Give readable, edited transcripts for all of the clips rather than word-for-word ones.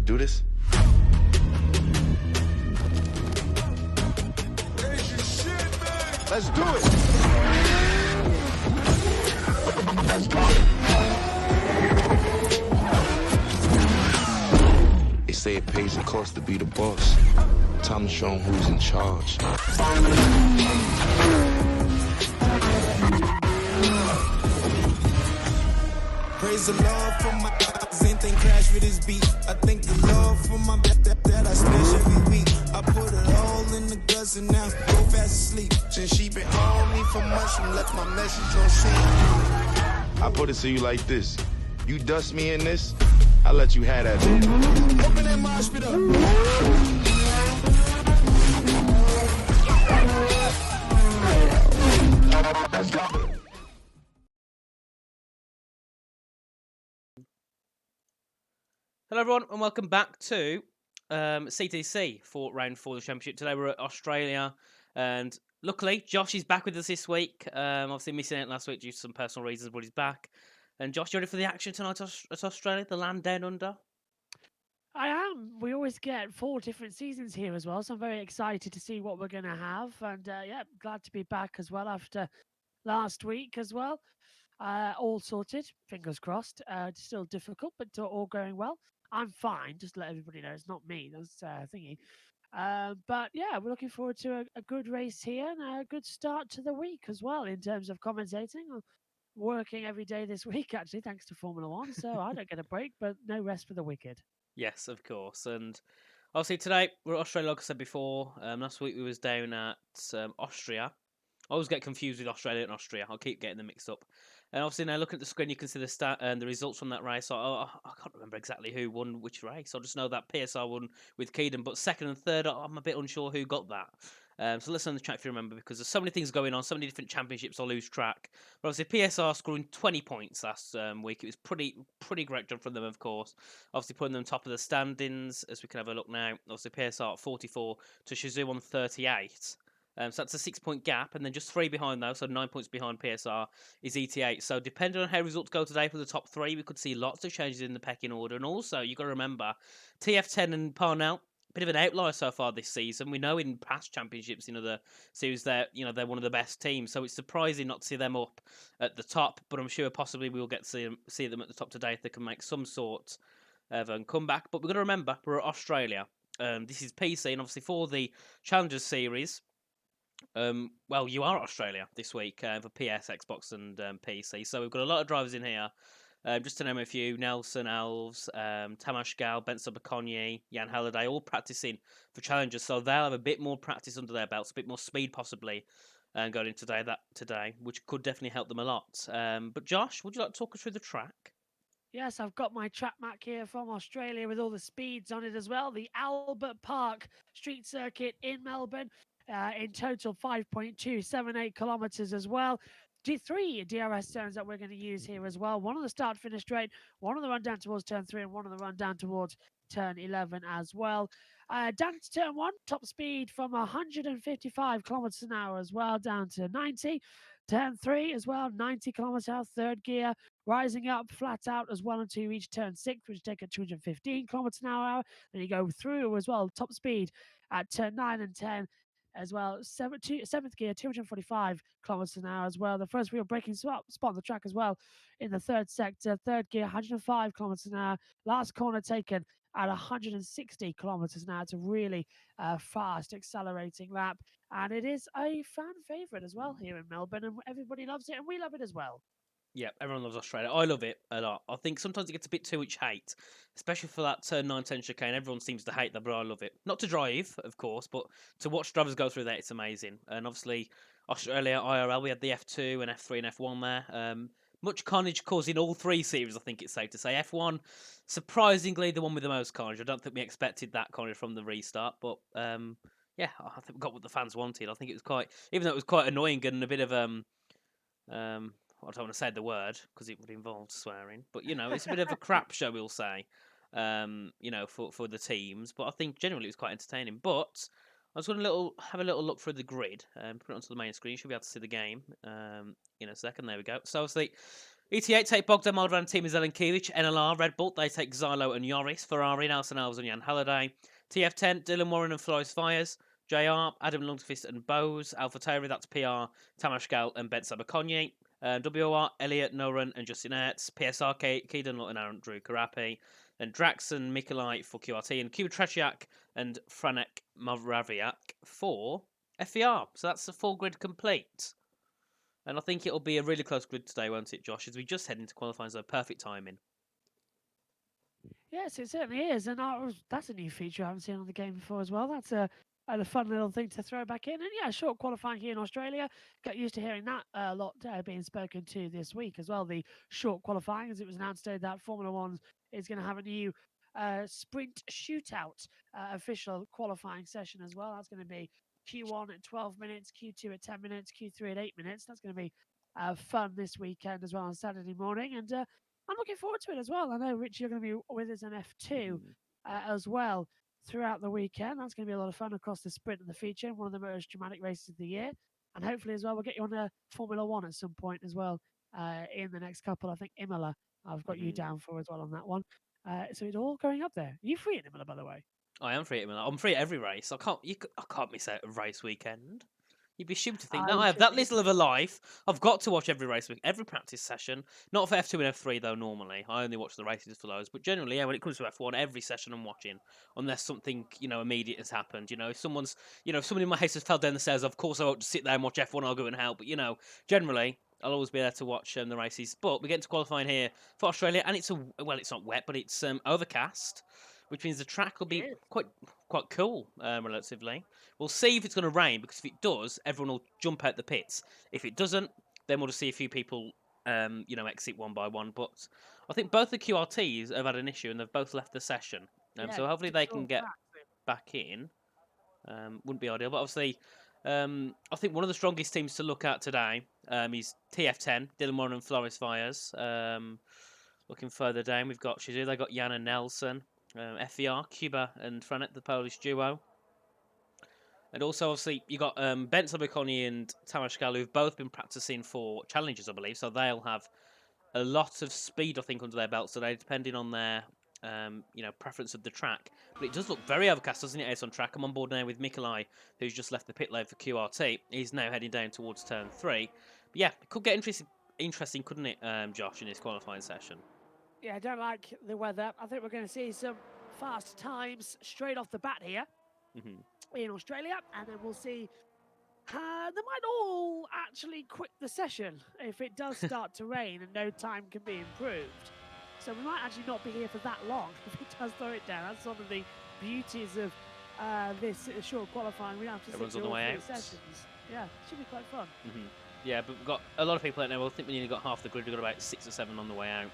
do this? Let's do it! They say it pays the cost to be the boss. Time to show 'em who's in charge. Praise the Lord for my anything crash with his beat. I thank the Lord for my that I smash every week. I put it all in the guts and now go fast asleep. Since she been on me for months and left my message on scene. I put it to you like this. You dust me in this, I'll let you have that. Open that mosh pit up. Hello everyone and welcome back to CTC for round 4 of the championship. Today we're at Australia and luckily Josh is back with us this week. Obviously missing it last week due to some personal reasons, but he's back. And Josh, you ready for the action tonight at Australia, the land down under? I am. We always get 4 different seasons here as well, so I'm very excited to see what we're going to have. And yeah, glad to be back as well after last week as well. All sorted, fingers crossed. Still difficult, but all going well. I'm fine, just to let everybody know it's not me, that's thingy. But yeah, we're looking forward to a good race here and a good start to the week as well in terms of commentating. I'm working every day this week, actually, thanks to Formula One, so I don't get a break, but no rest for the wicked. Yes, of course. And obviously today we're at Australia, like I said before. Last week we was down at Austria. I always get confused with Australia and Austria. I'll keep getting them mixed up. And obviously now looking at the screen, you can see the stat and the results from that race. I can't remember exactly who won which race. I just know that PSR won with Keedon, but second and third, I'm a bit unsure who got that. So listen on the track if you remember, because there's so many things going on, so many different championships. I lose track. But obviously PSR scoring 20 points last week. It was pretty great job from them, of course. Obviously putting them top of the standings, as we can have a look now. Obviously PSR at 44 to Shizou on 38. So that's a 6-point gap, and then just 3 behind those, so 9 points behind PSR is ET8. So depending on how results go today for the top 3, we could see lots of changes in the pecking order. And also, you've got to remember, TF10 and Parnell, bit of an outlier so far this season. We know in past championships, the series they're one of the best teams. So it's surprising not to see them up at the top, but I'm sure possibly we'll get to see them at the top today if they can make some sort of a comeback. But we've got to remember, we're at Australia. This is PC, and obviously for the Challengers Series, well, you are at Australia this week for PS, Xbox, and PC. So we've got a lot of drivers in here. Just to name a few: Nelson Alves, Tamas Gal, Benson Bakonyi, Jan Halliday, all practicing for Challengers. So they'll have a bit more practice under their belts, a bit more speed possibly, going into today, which could definitely help them a lot. But Josh, would you like to talk us through the track? Yes, I've got my track map here from Australia with all the speeds on it as well. The Albert Park Street Circuit in Melbourne. In total 5.278 kilometers as well. 3 DRS turns that we're going to use here as well. One on the start finish straight, one on the run down towards turn 3, and one on the run down towards turn 11 as well. Down to turn 1, top speed from 155 kilometers an hour as well, down to 90. Turn 3 as well, 90 kilometers an hour, third gear, rising up flat out as well until you reach turn 6, which take at 215 kilometers an hour. Then you go through as well, top speed at turn 9 and 10. As well, 7th gear, 245 kilometers an hour as well. The first wheel braking spot on the track as well in the third sector. Third gear, 105 kilometers an hour. Last corner taken at 160 kilometers an hour. It's a really fast accelerating lap. And it is a fan favourite as well here in Melbourne. And everybody loves it, and we love it as well. Yeah, everyone loves Australia. I love it a lot. I think sometimes it gets a bit too much hate, especially for that turn 9-10 chicane. Everyone seems to hate that, but I love it. Not to drive, of course, but to watch drivers go through that, it's amazing. And obviously, Australia IRL, we had the F2 and F3 and F1 there. Much carnage caused in all 3 series, I think it's safe to say. F1, surprisingly, the one with the most carnage. I don't think we expected that carnage from the restart, but yeah, I think we got what the fans wanted. I think it was quite, even though it was quite annoying and a bit of I don't want to say the word because it would involve swearing, but it's a bit of a crap show, we'll say, for the teams. But I think generally it was quite entertaining. But I was going to have a little look through the grid and put it onto the main screen. You should be able to see the game in a second. There we go. So obviously, ET8 take Bogdan Moldovan, Team Zelenkiewicz, NLR, Red Bull, they take Xylo and Yoris, Ferrari, Nelson Elves and Jan Halliday, TF10, Dylan Warren and Floris Fires, JR, Adam Lundqvist and Bose, AlphaTauri, that's PR, Tamas Gal and Ben Sabakonyi, WR, Elliot, Noran and Justin Ertz, PSR, Keedan Lutton and Drew Karapi, then Drax and Mikolai for QRT, and Kuba Tretiak and Franek Mavraviak for FER. So that's the full grid complete. And I think it'll be a really close grid today, won't it, Josh? As we just head into qualifying, so perfect timing. Yes, it certainly is, and that's a new feature I haven't seen on the game before as well. That's a fun little thing to throw back in. And yeah, short qualifying here in Australia. Got used to hearing that a lot being spoken to this week as well. The short qualifying, as it was announced today that Formula One is going to have a new sprint shootout official qualifying session as well. That's going to be Q1 at 12 minutes, Q2 at 10 minutes, Q3 at 8 minutes. That's going to be fun this weekend as well on Saturday morning. And I'm looking forward to it as well. I know, Rich, you're going to be with us in F2 as well throughout the weekend. That's going to be a lot of fun across the sprint and the feature, one of the most dramatic races of the year. And hopefully as well, we'll get you on a Formula One at some point as well in the next couple. I think Imola, I've got you down for as well on that one. So it's all going up there. Are you free at Imola, by the way? I am free at Imola. I'm free at every race. I can't miss out a race weekend. You'd be stupid to think that I have that little of a life. I've got to watch every race week, every practice session. Not for F2 and F3 though. Normally, I only watch the races for those. But generally, yeah, when it comes to F1, every session I'm watching, unless something immediate has happened. If someone in my house has fell down the stairs, of course I won't just sit there and watch F1. I'll go and help. But generally, I'll always be there to watch the races. But we get into qualifying here for Australia, and it's not wet, but it's overcast, which means the track will be quite cool, relatively. We'll see if it's going to rain, because if it does, everyone will jump out the pits. If it doesn't, then we'll just see a few people, exit one by one. But I think both the QRTs have had an issue, and they've both left the session. So hopefully they can get back in. Wouldn't be ideal, but obviously, I think one of the strongest teams to look at today is TF10, Dylan Warren and Floris Fires. Looking further down, we've got Shizu, they've got Jan and Nelson. FER, Cuba and Franet, the Polish duo. And also, obviously, you got Ben Sabikoni and Tamas Gal, who've both been practicing for challenges, I believe. So they'll have a lot of speed, I think, under their belts today, depending on their preference of the track. But it does look very overcast, doesn't it? It's on track. I'm on board now with Mikolai, who's just left the pit lane for QRT. He's now heading down towards turn 3. But yeah, it could get interesting, couldn't it, Josh, in this qualifying session? Yeah, I don't like the weather. I think we're going to see some fast times straight off the bat here in Australia, and then we'll see. They might all actually quit the session if it does start to rain and no time can be improved. So we might actually not be here for that long if it does slow it down. That's one of the beauties of this short qualifying. We don't have to Everyone's sit on the way out. Sessions. Yeah, it should be quite fun. Yeah, but we've got a lot of people out now. I think we only got half the grid. We've got about 6 or 7 on the way out.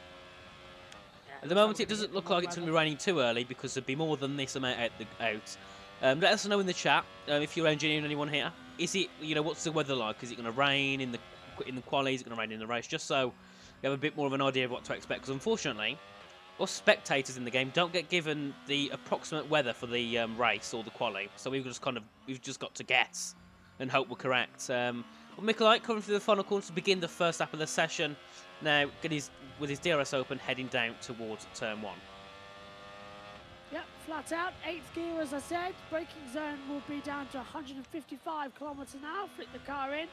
At the moment, it doesn't look like it's going to be raining too early, because there'll be more than this amount out. Let us know in the chat if you're engineering anyone here. Is it, what's the weather like? Is it going to rain in the quali? Is it going to rain in the race? Just so you have a bit more of an idea of what to expect. Because unfortunately, us spectators in the game don't get given the approximate weather for the race or the quali. So we've just got to guess and hope we're correct. Mikolai coming through the final corner to begin the first lap of the session. Now, with his DRS open, heading down towards turn 1. Yep, flat out, 8th gear as I said. Braking zone will be down to 155 kilometres an hour. Flick the car in.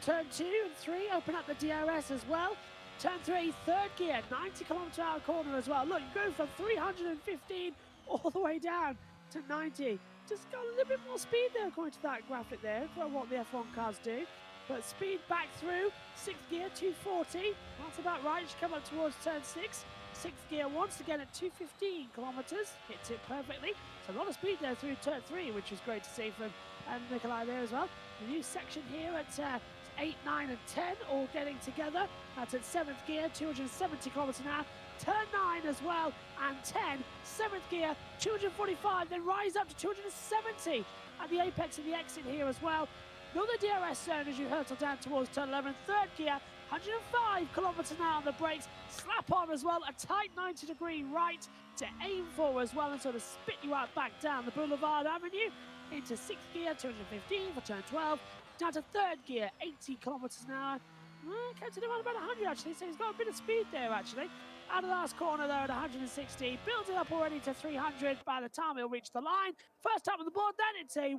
Turn 2 and 3, open up the DRS as well. Turn 3, 3rd gear, 90 km/h corner as well. Look, you go from 315 all the way down to 90. Just got a little bit more speed there according to that graphic there for what the F1 cars do. But speed back through, 6th gear, 240. That's about right. You should come up towards turn 6. 6th gear once again at 215 kilometres. Hits it perfectly. So a lot of speed there through turn 3, which was great to see from Mikolai there as well. The new section here at 8, 9 and 10 all getting together. That's at 7th gear, 270 kilometres an hour. Turn 9 as well, and 10, 7th gear, 245, then rise up to 270 at the apex of the exit here as well. Another DRS zone as you hurtle down towards turn 11. 3rd gear, 105 kilometres an hour on the brakes. Slap on as well, a tight 90-degree right to aim for as well, and sort of spit you right back down the Boulevard Avenue into 6th gear, 215 for turn 12. Down to 3rd gear, 80 kilometres an hour. Kept it around about 100 actually, so he's got a bit of speed there actually. Out of the last corner there at 160, building up already to 300 by the time he'll reach the line. First time on the board then, it's a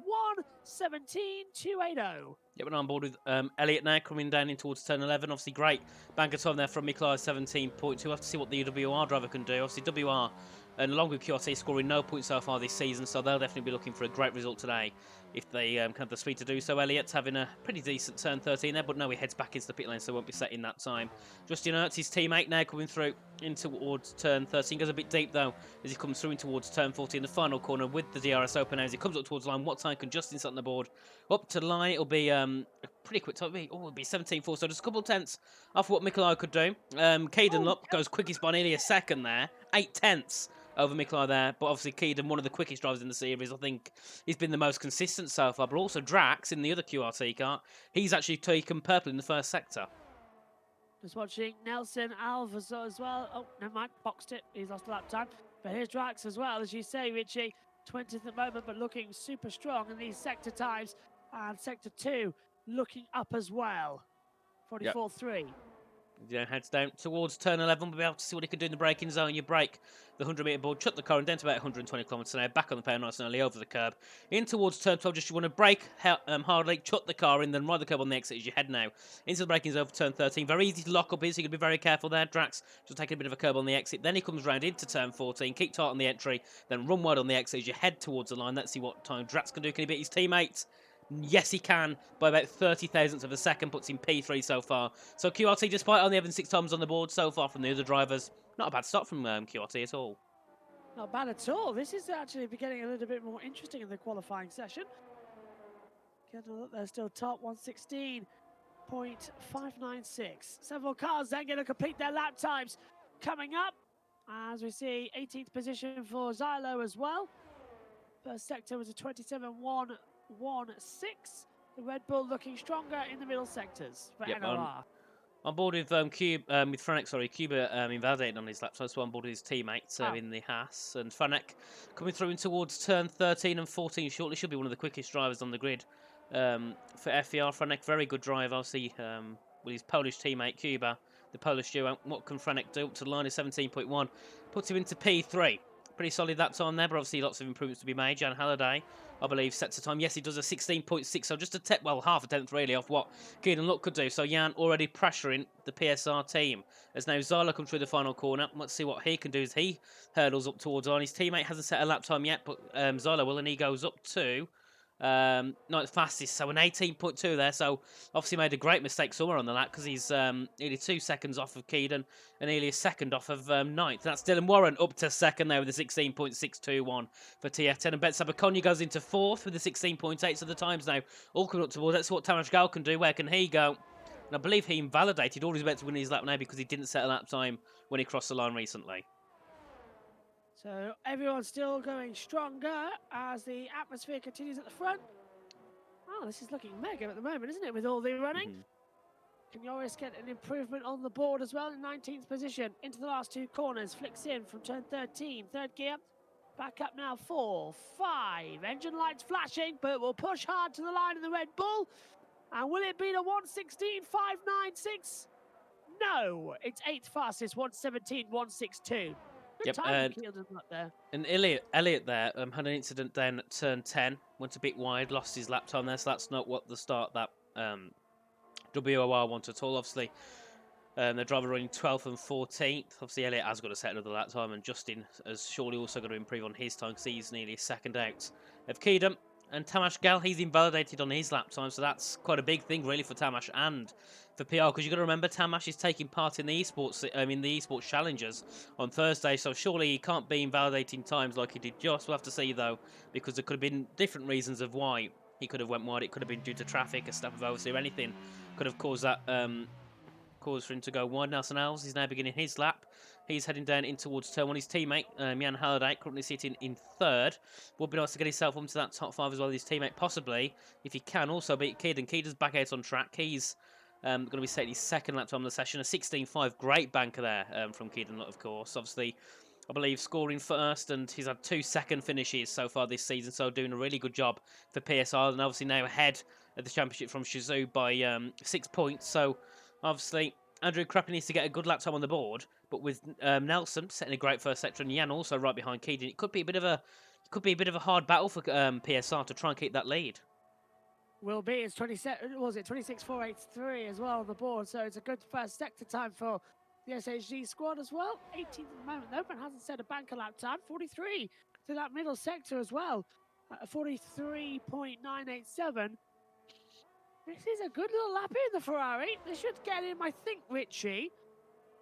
1:17.280. Yeah, we're on board with Elliott now, coming down in towards turn 11. Obviously, great banker time there from Mikolai 17.2. We'll have to see what the WR driver can do. Obviously, WR, and along with QRT, scoring no points so far this season, so they'll definitely be looking for a great result today if they can have the speed to do so. Elliott's having a pretty decent turn 13 there, but no, he heads back into the pit lane, so won't be set in that time. Justin Ertz, his teammate, now coming through in towards turn 13. Goes a bit deep, though, as he comes through in towards turn 14, the final corner with the DRS open. As he comes up towards the line, what time can Justin set on the board? Up to the line, it'll be a pretty quick time. It'll be 17.4, so just a couple of tenths off what Mikolai could do. Caden Lupp goes quickest by nearly a second there. 8 tenths over Mikolai there, but obviously Caden, one of the quickest drivers in the series. I think he's been the most consistent so far, but also Drax in the other QRT car. He's actually taken purple in the first sector. Just watching Nelson Alves as well. Oh, never mind, boxed it. He's lost a lap time. But here's Drax as well, as you say, Richie. 20th at the moment, but looking super strong in these sector times. And sector 2 looking up as well. 44.3. Yeah, heads down towards turn 11. We'll be able to see what he can do in the braking zone. You brake the 100-metre board, shut the car and down to about 120 kilometres an hour, back on the power nice and early over the curb. In towards turn 12, just you want to brake hardly, shut the car in, then ride the curb on the exit as you head now. Into the braking zone for turn 13. Very easy to lock up here, so you can be very careful there. Drax just taking a bit of a curb on the exit. Then he comes round into turn 14, keep tight on the entry, then run wide on the exit as you head towards the line. Let's see what time Drax can do. Can he beat his teammate? Yes, he can, by about 30 thousandths of a second, puts him P3 so far. So QRT, despite only having 6 times on the board so far from the other drivers, not a bad start from QRT at all. Not bad at all. This is actually getting a little bit more interesting in the qualifying session. Getting a look, they're still top, 1:16.596. Several cars then going to complete their lap times coming up. As we see, 18th position for Zylo as well. First sector was a 27.116. The Red Bull looking stronger in the middle sectors for NRR. On board with Cuba invalidating on his lap, so on board with his teammates in the Haas. And Franek coming through in towards turn 13 and 14 shortly. Should be one of the quickest drivers on the grid for FER. Franek, very good driver, obviously, with his Polish teammate Cuba, the Polish duo. What can Franek do? Up to the line of 17.1. Puts him into P3. Pretty solid that time there, but obviously lots of improvements to be made. Jan Halliday, I believe, sets a time. Yes, he does a 16.6, so just half a tenth really off what Keelan Luck could do. So Jan already pressuring the PSR team. As now Zyla comes through the final corner. Let's see what he can do as he hurdles up towards on. His teammate hasn't set a lap time yet, but Zyla will, and he goes up to not fastest, so an 18.2 there. So obviously made a great mistake somewhere on the lap because he's nearly 2 seconds off of Keedan and nearly a second off of ninth. That's Dylan Warren up to second there with a 16.621 for TF10, and Bet Sabakonya goes into fourth with a 16.8. So the times now all coming up towards. That's what Tamash Gal can do. Where can he go? And I believe he invalidated all his bets to win his lap now because he didn't set a lap time when he crossed the line recently. So everyone's still going stronger as the atmosphere continues at the front. Oh, this is looking mega at the moment, isn't it, with all the running? Can Yoris get an improvement on the board as well in 19th position? Into the last 2 corners, flicks in from turn 13, third gear. Back up now, 4, 5. Engine lights flashing, but will push hard to the line in the Red Bull. And will it be the 1:16.596? No, it's 8th fastest, 1:17.162. Good time there. And Elliott there had an incident down at turn 10, went a bit wide, lost his lap time there, so that's not what the start that WOR want at all. Obviously, the driver running 12th and 14th. Obviously, Elliott has got to set another lap time, and Justin has surely also got to improve on his time because he's nearly a second out of Keedam. And Tamash Gal, he's invalidated on his lap time, so that's quite a big thing really for Tamash and for PR, because you've got to remember Tamash is taking part in the esports challenges on Thursday, so surely he can't be invalidating times like he did just. We'll have to see though, because there could have been different reasons of why he could have went wide. It could have been due to traffic, a step of oversteer, anything could have caused that cause for him to go wide. Nelson Alves is now beginning his lap. He's heading down in towards turn 1. His teammate, Jan Halliday, currently sitting in third. Would be nice to get himself onto that top 5 as well. His teammate, possibly, if he can, also beat Keedan. Keedan's back out on track. He's going to be setting his second lap time on the session. A 16.5, great banker there from Keedan, of course. Obviously, I believe scoring first, and he's had 2 second finishes so far this season, so doing a really good job for PSR. And obviously now ahead of the championship from Shizu by 6 points. So Obviously, Andrew Crappy needs to get a good lap time on the board, but with Nelson setting a great first sector and Jan also right behind Keaton, it could be a bit of a hard battle for PSR to try and keep that lead. Will be. It's 27. Was it 26.483 as well on the board? So it's a good first sector time for the SHG squad as well. 18th at the moment though, but hasn't set a banker lap time. 43 to that middle sector as well. 43.987. This is a good little lap in the Ferrari. They should get him, I think, Richie,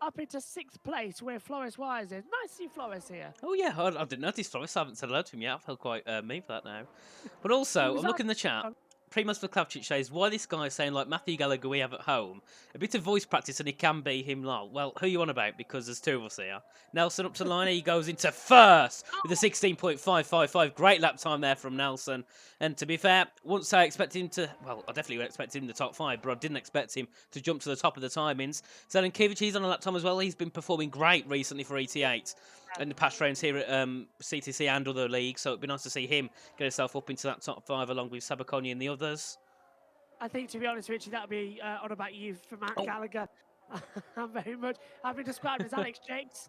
up into 6th place where Flores Wise is. Nice to see Flores here. Oh yeah, I didn't notice Flores. I haven't said hello to him yet. I feel quite mean for that now. But also, I'm looking in the chat. Primoz Vuklavcic says, why this guy is saying like Matthew Gallagher we have at home? A bit of voice practice and he can be him lol. Well, who you on about? Because there's two of us here. Nelson up to line, he goes into first with a 16.555. Great lap time there from Nelson. And to be fair, once I expected him to, well, I definitely would expect him in the top 5, but I didn't expect him to jump to the top of the timings. Zelenkiewicz, he's on a lap time as well. He's been performing great recently for ET8 and the past rounds here at CTC and other leagues, so it'd be nice to see him get himself up into that top 5 along with Sabaconi and the others. I think, to be honest, Richie, that would be on about you for Matt Gallagher. I'm very much. I've been described as Alex Jakes,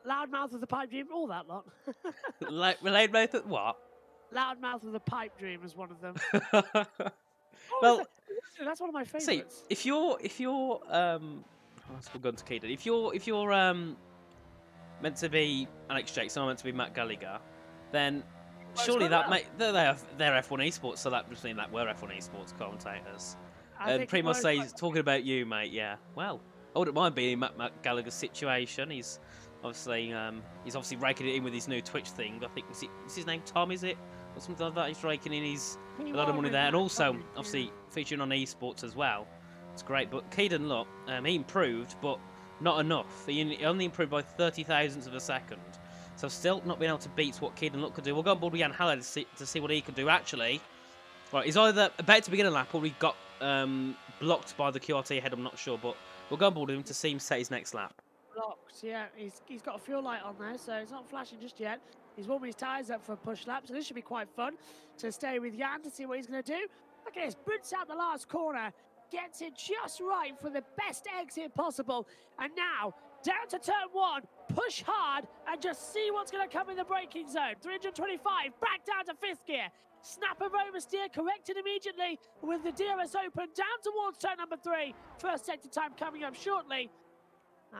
loudmouth of the pipe dream, all that lot. Loudmouth at what? Loudmouth of the pipe dream is one of them. Well, that's one of my favourites. See, if you're we'll go to Keaton. If you're meant to be Alex Jakes and I'm meant to be Matt Gallagher, then surely that they're F1 Esports, so that just means that we're F1 Esports commentators. And Primo says talking about you, mate. Yeah, well, I wouldn't mind being in Matt Gallagher's situation. He's obviously raking it in with his new Twitch thing. I think is his name Tom, is it? Or something like that. He's raking in a lot of money there, and also obviously featuring on esports as well. It's great, but Keaton, look, he improved, but not enough. He only improved by 30 thousandths of a second, so still not being able to beat what Keaton Look could do. We'll go on board with Jan Haller to see what he can do. Actually, right, he's either about to begin a lap or he got blocked by the QRT ahead. I'm not sure, but we'll go on board with him to see him set his next lap. Blocked, yeah. He's got a fuel light on there, so it's not flashing just yet. He's warming his tyres up for a push lap, so this should be quite fun to stay with Jan to see what he's going to do. Look at this, brutes out the last corner. Gets it just right for the best exit possible. And now, down to turn 1, push hard, and just see what's going to come in the braking zone. 325, back down to 5th gear. Snap of oversteer, corrected immediately with the DRS open, down towards turn number 3. First sector time coming up shortly.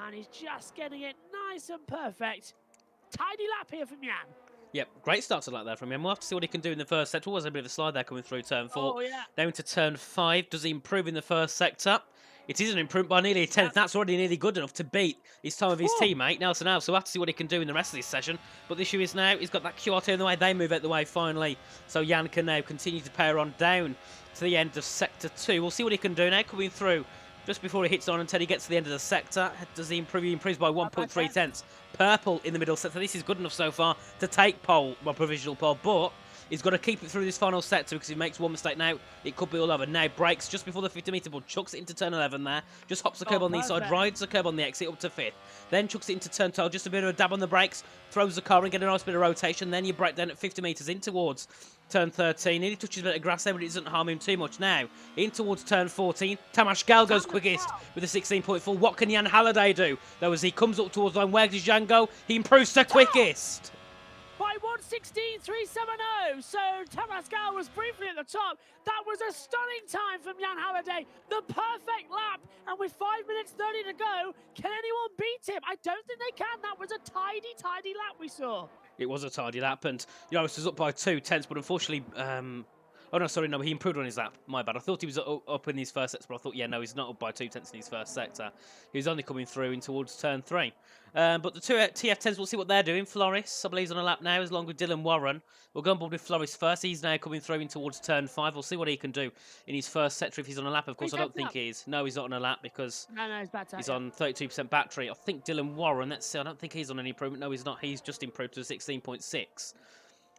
And he's just getting it nice and perfect. Tidy lap here from Jan. Yep, great start to like that from him. We'll have to see what he can do in the first sector. Was a bit of a slide there coming through turn 4. Oh, yeah. Now into turn 5. Does he improve in the first sector? It is an improvement by nearly a 10th. That's already nearly good enough to beat his time of his teammate, Nelson Alves. So we'll have to see what he can do in the rest of this session. But the issue is now he's got that QRT in the way. They move out the way finally. So Jan can now continue to power on down to the end of sector 2. We'll see what he can do now coming through just before he hits on until he gets to the end of the sector. Does he improve? He improves by 1.3 tenths. Purple in the middle sector. This is good enough so far to take pole, well, provisional pole, but he's got to keep it through this final sector because if he makes one mistake now, it could be all over. Now brakes just before the 50-metre board, chucks it into turn 11 there, just hops the curb on the inside, rides the curb on the exit up to 5th, then chucks it into turn 12, just a bit of a dab on the brakes, throws the car and get a nice bit of rotation, then you brake down at 50 metres in towards turn 13, nearly touches a bit of grass there, but it doesn't harm him too much now. In towards turn 14, Tamas Gal goes quickest with a 16.4. What can Jan Halliday do? Though as he comes up towards the line, where does Jan go? He improves to quickest. By 1:16.370, so Tamas Gal was briefly at the top. That was a stunning time from Jan Halliday. The perfect lap, and with 5 minutes 30 to go, can anyone beat him? I don't think they can. That was a tidy, tidy lap we saw. It was a tidy lap, and this was up by 2 tenths, but unfortunately, oh no, sorry, no, he improved on his lap. My bad. I thought he was up in his first sector, but I thought, yeah, no, he's not up by 2 tenths in his first sector. He was only coming through in towards turn 3. But the two TF10s, we'll see what they're doing. Floris, I believe, is on a lap now, along with Dylan Warren. We'll go on board with Floris first. He's now coming through in towards turn 5. We'll see what he can do in his first sector if he's on a lap. Of course, I don't think he is. No, he's not on a lap because he's on 32% battery. I think Dylan Warren, let's see, I don't think he's on any improvement. No, he's not. He's just improved to 16.6.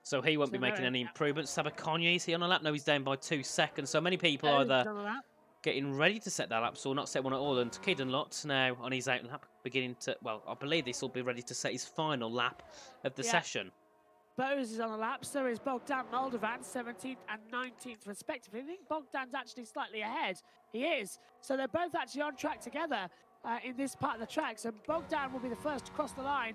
So he won't be making any improvements. Sabaconi, is he on a lap? No, he's down by 2 seconds. So many people either getting ready to set that lap or not set one at all. And Keaton Lott now on his out lap, beginning to, well, I believe this will be ready to set his final lap of the session. Bose is on a lap, so is Bogdan Moldovan, 17th and 19th respectively. I think Bogdan's actually slightly ahead. He is. So they're both actually on track together in this part of the track. So Bogdan will be the first to cross the line.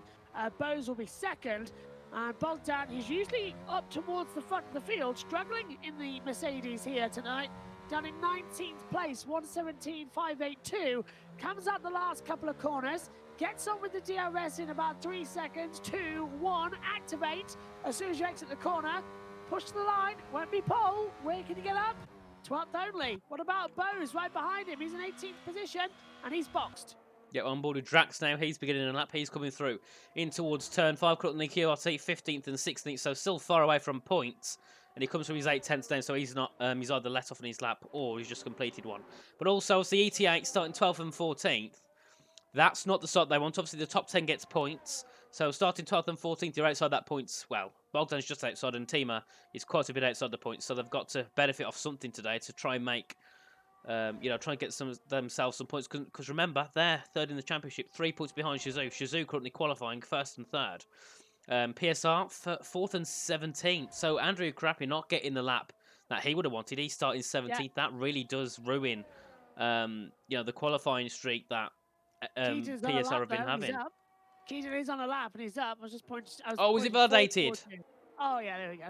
Bose will be second. And Bogdan, he's usually up towards the front of the field, struggling in the Mercedes here tonight. Down in 19th place, 117.582. Comes out the last couple of corners. Gets on with the DRS in about 3 seconds. 2, 1, activate. As soon as you exit the corner, push to the line, won't be pole. Where can you get up? 12th only. What about Bose right behind him? He's in 18th position and he's boxed. Yeah, on board with Drax now. He's beginning a lap. He's coming through in towards turn 5. Caught in the QRT, 15th and 16th, so still far away from points. And he comes from his 8/10 down, so he's not. He's either let off in his lap or he's just completed one. But also, it's the ET8 starting 12th and 14th. That's not the start they want. Obviously, the top 10 gets points. So starting 12th and 14th, you're outside that points. Well, Bogdan's just outside and Tima is quite a bit outside the points. So they've got to benefit off something today to try and make, try and get themselves some points. Because remember, they're third in the championship, 3 points behind Shizou. Shizou currently qualifying first and third. PSR, 4th and 17th. So Andrew Crappy not getting the lap that he would have wanted. He's starting 17th. Yeah. That really does ruin, the qualifying streak that PSR have been having. Keaton is on a lap and he's up. I was just pointing. Was it validated? Oh yeah, there we go.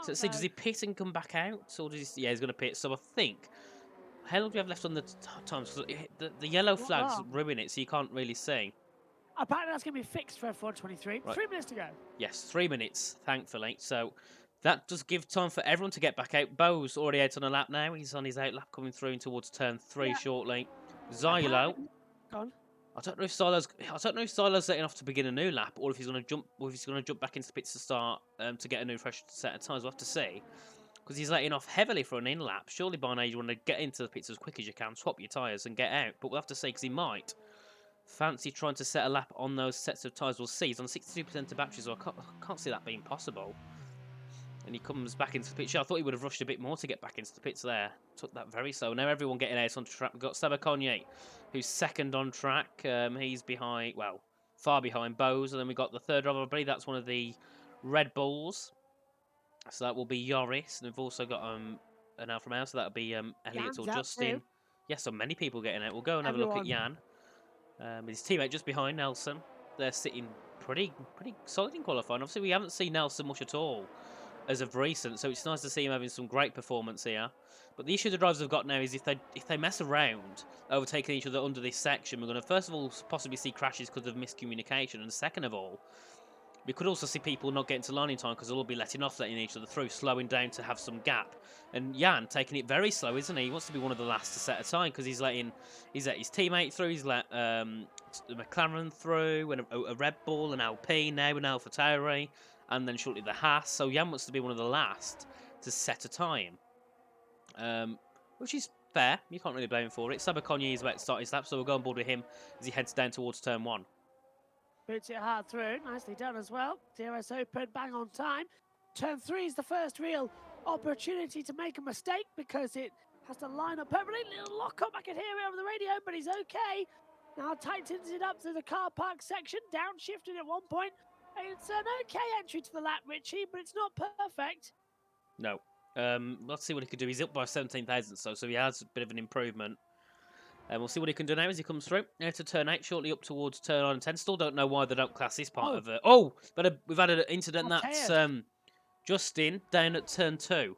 So see, does he pit and come back out, or does he? Yeah, he's going to pit. So I think. How long do we have left on the times? The yellow flags ruin it, so you can't really see. Apparently that's going to be fixed for F123. Right. 3 minutes to go. Yes, 3 minutes, thankfully. So that does give time for everyone to get back out. Bo's already out on a lap now. He's on his out lap coming through towards turn 3 shortly. Zylo. Gone. I don't know if Silo's setting off to begin a new lap, or if he's going to jump, back into the pits to start to get a new fresh set of tyres. We'll have to see, because he's letting off heavily for an in lap. Surely by now you want to get into the pits as quick as you can, swap your tyres and get out. But we'll have to see, because he might fancy trying to set a lap on those sets of tyres. We'll see. He's on 62% of batteries, so I can't see that being possible. And he comes back into the pits. I thought he would have rushed a bit more to get back into the pits there. Took that very slow. Now everyone getting out on track. We've got Sabakonye, who's second on track. He's behind, well, far behind Bose. And then we've got the third driver. I believe that's one of the Red Bulls. So that will be Yoris. And we've also got an Alfa Romeo. So that'll be Elliot or Justin. Yeah, so many people getting out. We'll go and have a look at Jan. His teammate just behind Nelson. They're sitting pretty solid in qualifying. Obviously, we haven't seen Nelson much at all as of recent, so it's nice to see him having some great performance here. But the issue the drivers have got now is if they mess around overtaking each other under this section, we're going to first of all possibly see crashes because of miscommunication, and second of all, we could also see people not getting to line in time because they'll all be letting each other through, slowing down to have some gap. And Jan taking it very slow, isn't he? He wants to be one of the last to set a time because he's let his teammate through, he's let McLaren through, and a Red Bull, an Alpine now, an AlphaTauri, and then shortly the Haas. So Jan wants to be one of the last to set a time, which is fair. You can't really blame him for it. Sabakonye is about to start his lap, so we'll go on board with him as he heads down towards turn 1. Boots it hard through. Nicely done as well. DRS open, bang on time. Turn 3 is the first real opportunity to make a mistake because it has to line up perfectly. Little lock up, I can hear it over the radio, but he's okay. Now tightens it up to the car park section, downshifted at one point. It's an okay entry to the lap, Richie, but it's not perfect. No. Let's see what he can do. He's up by 17,000, so he has a bit of an improvement. And we'll see what he can do now as he comes through. Now to turn 8, shortly up towards turn 9 and 10. Still don't know why they don't class this part of it. But we've had an incident that's Justin down at turn 2.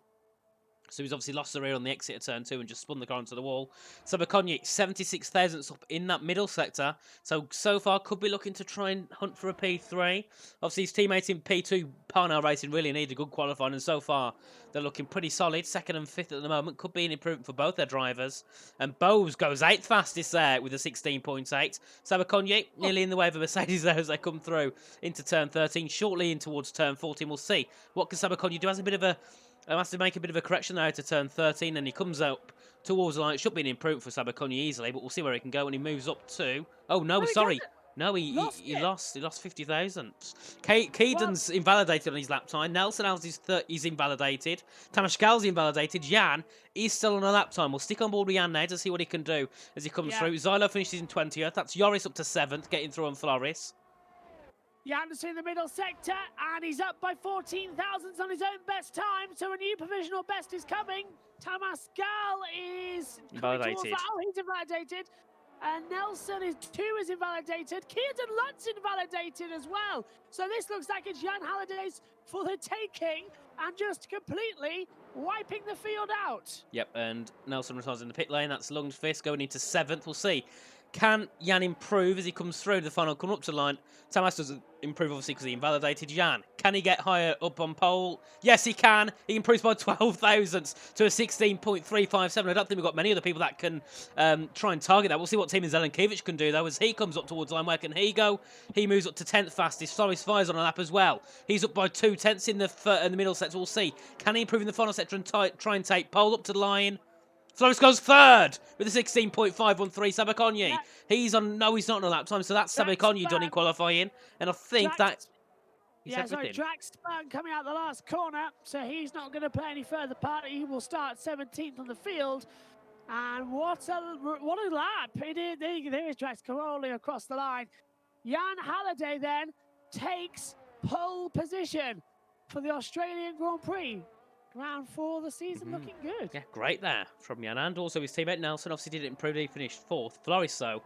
So he's obviously lost the rear on the exit of turn 2 and just spun the car onto the wall. Sabakonye, 76,000 up in that middle sector. So far, could be looking to try and hunt for a P3. Obviously, his teammates in P2, Parnell Racing, really need a good qualifying. And so far, they're looking pretty solid. 2nd and 5th at the moment. Could be an improvement for both their drivers. And Bose goes 8th fastest there with a 16.8. Sabakonye, nearly in the way of a Mercedes there as they come through into turn 13. Shortly in towards turn 14. We'll see. What can Sabakonye do? Has a bit of a... has to make a bit of a correction there to turn 13, and he comes up towards the line. It should be an improvement for Sabakonye easily, but we'll see where he can go. And he moves up to... Oh, no, sorry. No, he lost 50,000. Keaton's invalidated on his lap time. Nelson is invalidated. Tamashkal's invalidated. Jan is still on a lap time. We'll stick on board with Jan now to see what he can do as he comes through. Zylo finishes in 20th. That's Yoris up to 7th, getting through on Floris. Jan's in the middle sector, and he's up by 14 thousandths on his own best time, so a new provisional best is coming. Tamascal is coming towards Invalidated. that. Oh, he's invalidated. And Nelson is invalidated. Keaton Lunt's invalidated as well. So this looks like it's Jan Halliday's for the taking and just completely wiping the field out. Yep, and Nelson retires in the pit lane. That's Lundqvist going into 7th. We'll see. Can Jan improve as he comes through the final, come up to the line? Tamas doesn't improve, obviously, because he invalidated Jan. Can he get higher up on pole? Yes, he can. He improves by 12 thousandths to a 16.357. I don't think we've got many other people that can try and target that. We'll see what Team Zelenkiewicz can do, though, as he comes up towards the line. Where can he go? He moves up to 10th fastest. Floris Fires on a lap as well. He's up by 2 tenths in the middle sector. We'll see. Can he improve in the final sector and try and take pole up to the line? Floris goes 3rd with a 16.513. Sabakonyi. Yeah. He's on. No, he's not on a lap time. So that's Drax Sabakonyi done in Span. qualifying. And I think that. Drax Span coming out the last corner, so he's not going to play any further part. He will start 17th on the field. And what a lap! There is Drax rolling across the line. Jan Halliday then takes pole position for the Australian Grand Prix. Round 4 of the season looking good. Yeah, great there from Jan. And also his teammate Nelson obviously didn't improve. He finished 4th. Floris, so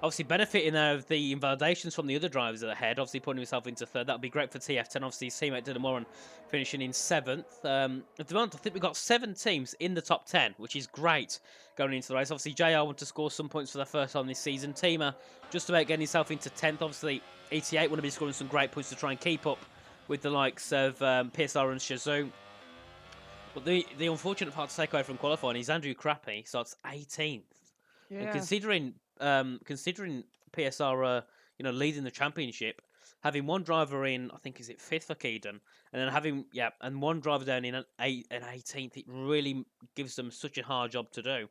obviously benefiting there of the invalidations from the other drivers ahead. Obviously putting himself into 3rd. That would be great for TF10. Obviously his teammate Dylan Moran finishing in 7th. At the moment, I think we've got 7 teams in the top 10, which is great going into the race. Obviously JR want to score some points for their first time this season. Teamer just about getting himself into 10th. Obviously 88 want to be scoring some great points to try and keep up with the likes of PSR and Shazoo. But the unfortunate part to take away from qualifying is Andrew Crappy starts 18th. Yeah. And considering PSR leading the championship, having one driver in, I think, is it 5th for Keaton, and then having and one driver down in an 18th, it really gives them such a hard job to do.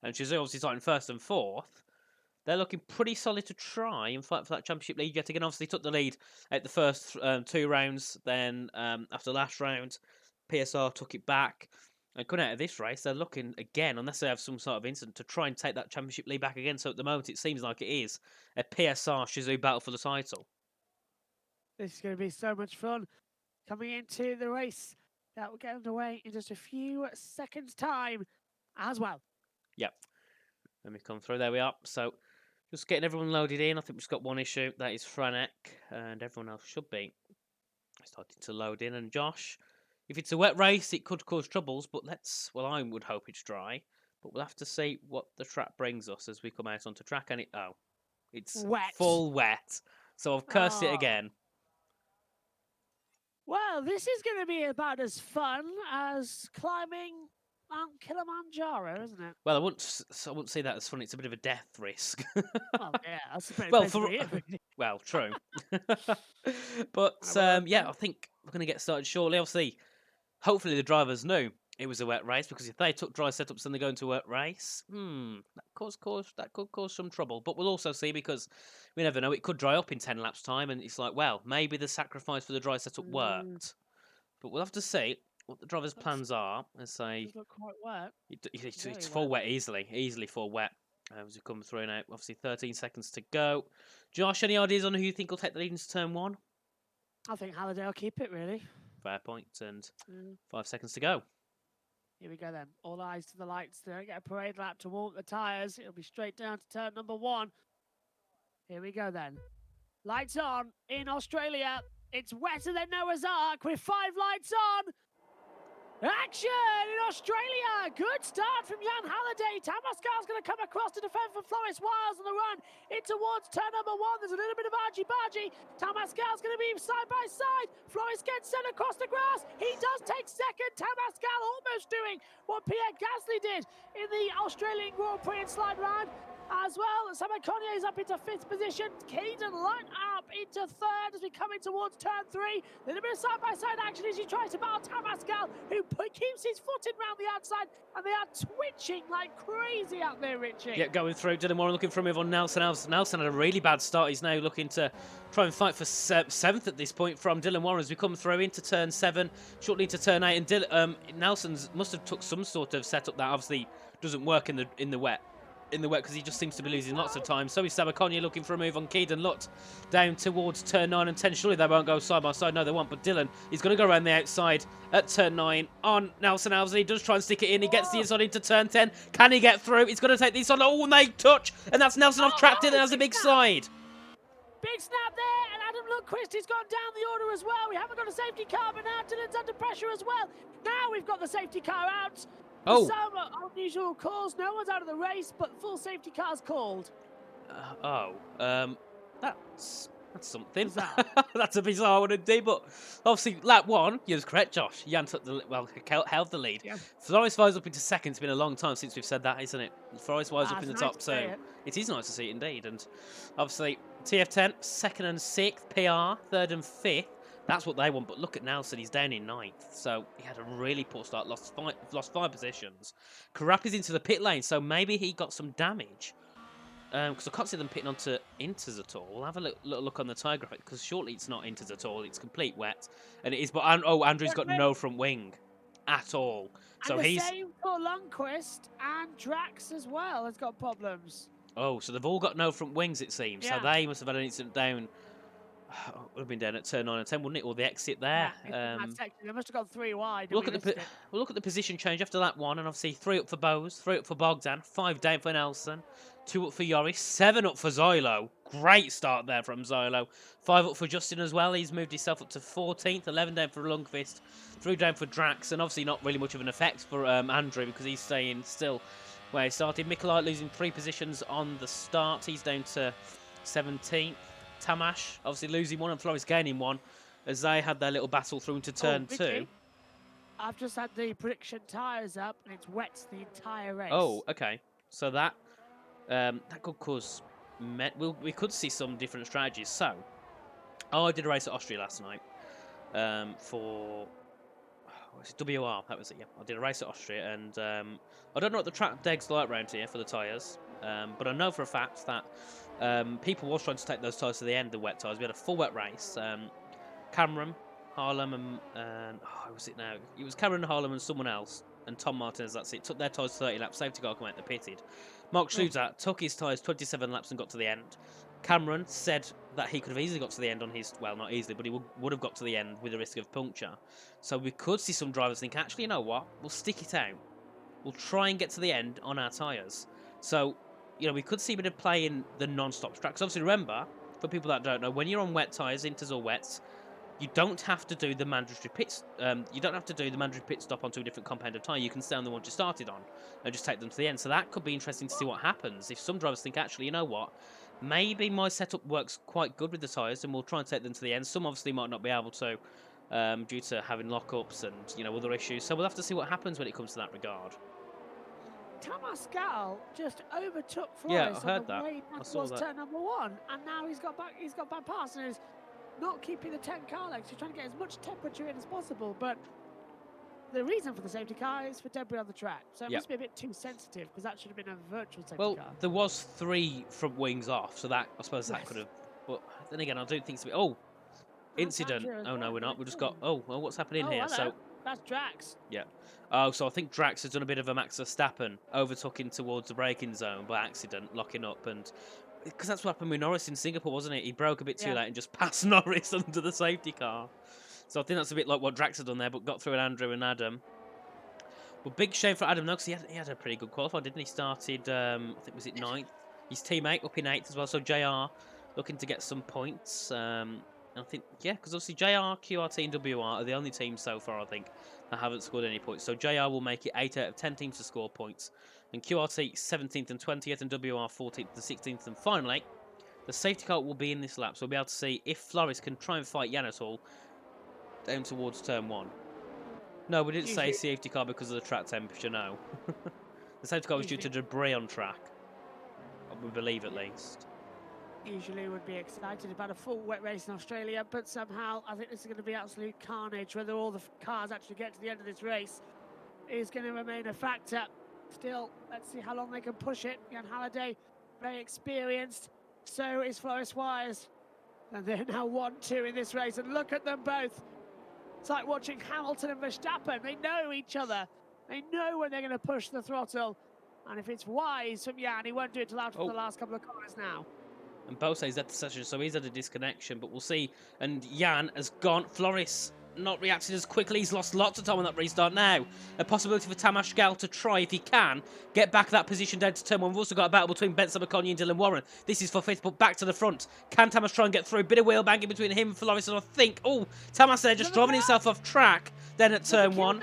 And Shazoo obviously starting 1st and 4th. They're looking pretty solid to try and fight for that championship lead yet again. Obviously took the lead at the first 2 rounds, then after the last round, PSR took it back. And coming out of this race, they're looking again, unless they have some sort of incident, to try and take that championship lead back again. So at the moment, it seems like it is a PSR Shazoo battle for the title. This is going to be so much fun. Coming into the race that will get underway in just a few seconds' time as well. Yep. Let me come through. There we are. So just getting everyone loaded in. I think we've just got one issue. That is Franek, and everyone else should be starting to load in. And Josh, if it's a wet race, it could cause troubles, but I would hope it's dry. But we'll have to see what the track brings us as we come out onto track. And it's wet. Full wet. So I've cursed it again. Well, this is going to be about as fun as climbing Mount Kilimanjaro, isn't it? Well, I wouldn't say that as fun. It's a bit of a death risk. Well, yeah, that's a bit well, true. But I think we're going to get started shortly. Obviously, hopefully the drivers knew it was a wet race, because if they took dry setups and they go into a wet race, that could cause some trouble. But we'll also see, because we never know, it could dry up in 10 laps time, and it's like, well, maybe the sacrifice for the dry setup worked. But we'll have to see what the drivers' plans are. As they look quite wet. It's full wet easily full wet. As we come through now, obviously 13 seconds to go. Josh, any ideas on who you think will take the lead into turn 1? I think Halliday will keep it, really. Fair point, and 5 seconds to go. Here we go then. All eyes to the lights. They don't get a parade lap to warm the tyres. It'll be straight down to turn number 1. Here we go then. Lights on in Australia. It's wetter than Noah's Ark with 5 lights on. Action in Australia. Good start from Jan Halliday. Tamascal's going to come across to defend for Floris Wiles on the run in towards turn number 1. There's a little bit of argy-bargy. Tamascal's going to be side by side. Floris gets sent across the grass. He does take second. Tamascal almost doing what Pierre Gasly did in the Australian Grand Prix in slide round. As well, Sabakonyi is up into 5th position. Keaton Lunt up into 3rd as we come in towards turn 3. A little bit of side-by-side action as he tries to battle Tamascal, who keeps his foot in round the outside, and they are twitching like crazy out there, Richie. Yeah, going through. Dylan Moran looking for a move on Nelson. Nelson had a really bad start. He's now looking to try and fight for 7th at this point from Dylan Moran as we come through into turn 7, shortly into turn 8. And Nelson's must have took some sort of setup that obviously doesn't work in the wet. in the wet because he just seems to be losing lots of time. So is Sabakonya looking for a move on Keeden Lutt down towards turn 9 and 10. Surely they won't go side by side. No, they won't. But Dylan is going to go around the outside at turn 9 on Nelson Alves. He does try and stick it in. He gets the inside into turn 10. Can he get through? He's going to take the inside. Oh, and they touch. And that's Nelson off track. Dylan has a big slide. Big snap there, and Adam Lundqvist has gone down the order as well. We haven't got a safety car, but now Dylan's under pressure as well. Now we've got the safety car out. Oh. Some unusual calls. No one's out of the race, but full safety car's called. That's something. That's a bizarre one indeed, but obviously lap 1, you was correct, Josh. Jan took held the lead. Yeah. Floris Vise up into second. It's been a long time since we've said that, isn't it? Floris Vise up in the Nice top to see two. it. It is nice to see it indeed, and obviously TF10 2nd and 6th, PR 3rd and 5th. That's what they want, but look at Nelson, he's down in 9th, so he had a really poor start, lost five positions. Karapi's into the pit lane, so maybe he got some damage. Because I can't see them pitting onto Inters at all. We'll have a little look on the tyre graphic, because shortly it's not Inters at all, it's complete wet. And it is, but Andrew's got no front wing at all. So and the he's... same for Lundqvist, and Drax as well has got problems. Oh, so they've all got no front wings, it seems. Yeah. So they must have had an incident down... would have been down at turn 9 and 10, wouldn't it? Or the exit there. Yeah, they must have gone 3 wide. We'll look at the position change after that one, and obviously 3 up for Bose, 3 up for Bogdan, 5 down for Nelson, 2 up for Yoris, 7 up for Zylo. Great start there from Zylo. 5 up for Justin as well. He's moved himself up to 14th, 11 down for Lundqvist, 3 down for Drax, and obviously not really much of an effect for Andrew because he's staying still where he started. Mikolai losing 3 positions on the start. He's down to 17th. Tamash obviously losing 1 and Floris gaining 1 as they had their little battle through into turn 2. I've just had the prediction tyres up and it's wet the entire race. Oh, okay. So that could cause... we could see some different strategies. So, I did a race at Austria last night for... WR, that was it, yeah. I did a race at Austria and I don't know what the track deg's like around here for the tyres, but I know for a fact that people was trying to take those tyres to the end, the wet tyres. We had a full wet race. Cameron, Harlem, and who was it now? It was Cameron, Harlem, and someone else, and Tom Martinez. That's it. Took their tyres 30 laps. Safety car came out. They pitted. Mark Schluter took his tyres 27 laps and got to the end. Cameron said that he could have easily got to the end on his, well, not easily, but he would have got to the end with the risk of puncture. So we could see some drivers think, actually, you know what? We'll stick it out. We'll try and get to the end on our tyres. So, you know, we could see a bit of play in the non-stop tracks. Obviously, remember, for people that don't know, when you're on wet tyres, inters or wets, you don't have to do the mandatory pits. You don't have to do the mandatory pit stop onto a different compound of tyre. You can stay on the one you started on and just take them to the end. So that could be interesting to see what happens if some drivers think, actually, you know what? Maybe my setup works quite good with the tyres, and we'll try and take them to the end. Some obviously might not be able to, due to having lockups and other issues. So we'll have to see what happens when it comes to that regard. Thomas Gal just overtook Yeah, Flores I heard that. That I saw was that. turn number 1, and now he's got bypassed and is not keeping the 10 car legs. He's trying to get as much temperature in as possible, but the reason for the safety car is for debris on the track, so it must be a bit too sensitive because that should have been a virtual safety car. Well, there was 3 front wings off, so that I suppose that could have. But then again, I don't think so. Oh, incident. Oh no, we're not. We just got. Oh, well, what's happening here? Hello. So That's Drax. yeah. Oh, so I think Drax has done a bit of a Max Verstappen, overtaking towards the braking zone by accident, locking up, and because that's what happened with Norris in Singapore, wasn't it? He broke a bit too late and just passed Norris under the safety car. So I think that's a bit like what Drax had done there, but got through Andrew and Adam. But big shame for Adam, though, because he had a pretty good qualifier, didn't he? Started, I think, was it 9th? His teammate up in 8th as well, so JR looking to get some points. And I think, yeah, because obviously JR, QRT and WR are the only teams so far, I think, that haven't scored any points. So JR will make it 8 out of 10 teams to score points. And QRT 17th and 20th, and WR 14th and 16th. And finally, the safety car will be in this lap, so we'll be able to see if Floris can try and fight Jan at all down towards turn 1. No, we didn't say safety car because of the track temperature, no. The safety car was due to debris on track. We believe, at least. Usually would be excited about a full wet race in Australia, but somehow I think this is going to be absolute carnage. Whether all the cars actually get to the end of this race is going to remain a factor. Still, let's see how long they can push it. Jan Halliday, very experienced. So is Floris Wise. And they're now 1-2 in this race. And look at them both. It's like watching Hamilton and Verstappen. They know each other. They know when they're going to push the throttle. And if it's wise from Jan, he won't do it till after the last couple of corners now. And Bose's at the session, so he's had a disconnection, but we'll see. And Jan has gone. Floris not reacted as quickly. He's lost lots of time on that restart now. A possibility for Tamas Gal to try, if he can, get back that position down to turn one. We've also got a battle between Ben Sabakonya and Dylan Warren. This is for fifth, but back to the front. Can Tamas try and get through? Bit of wheel banging between him and Floris, and I think, Tamas there just driving himself off track. Then at turn one.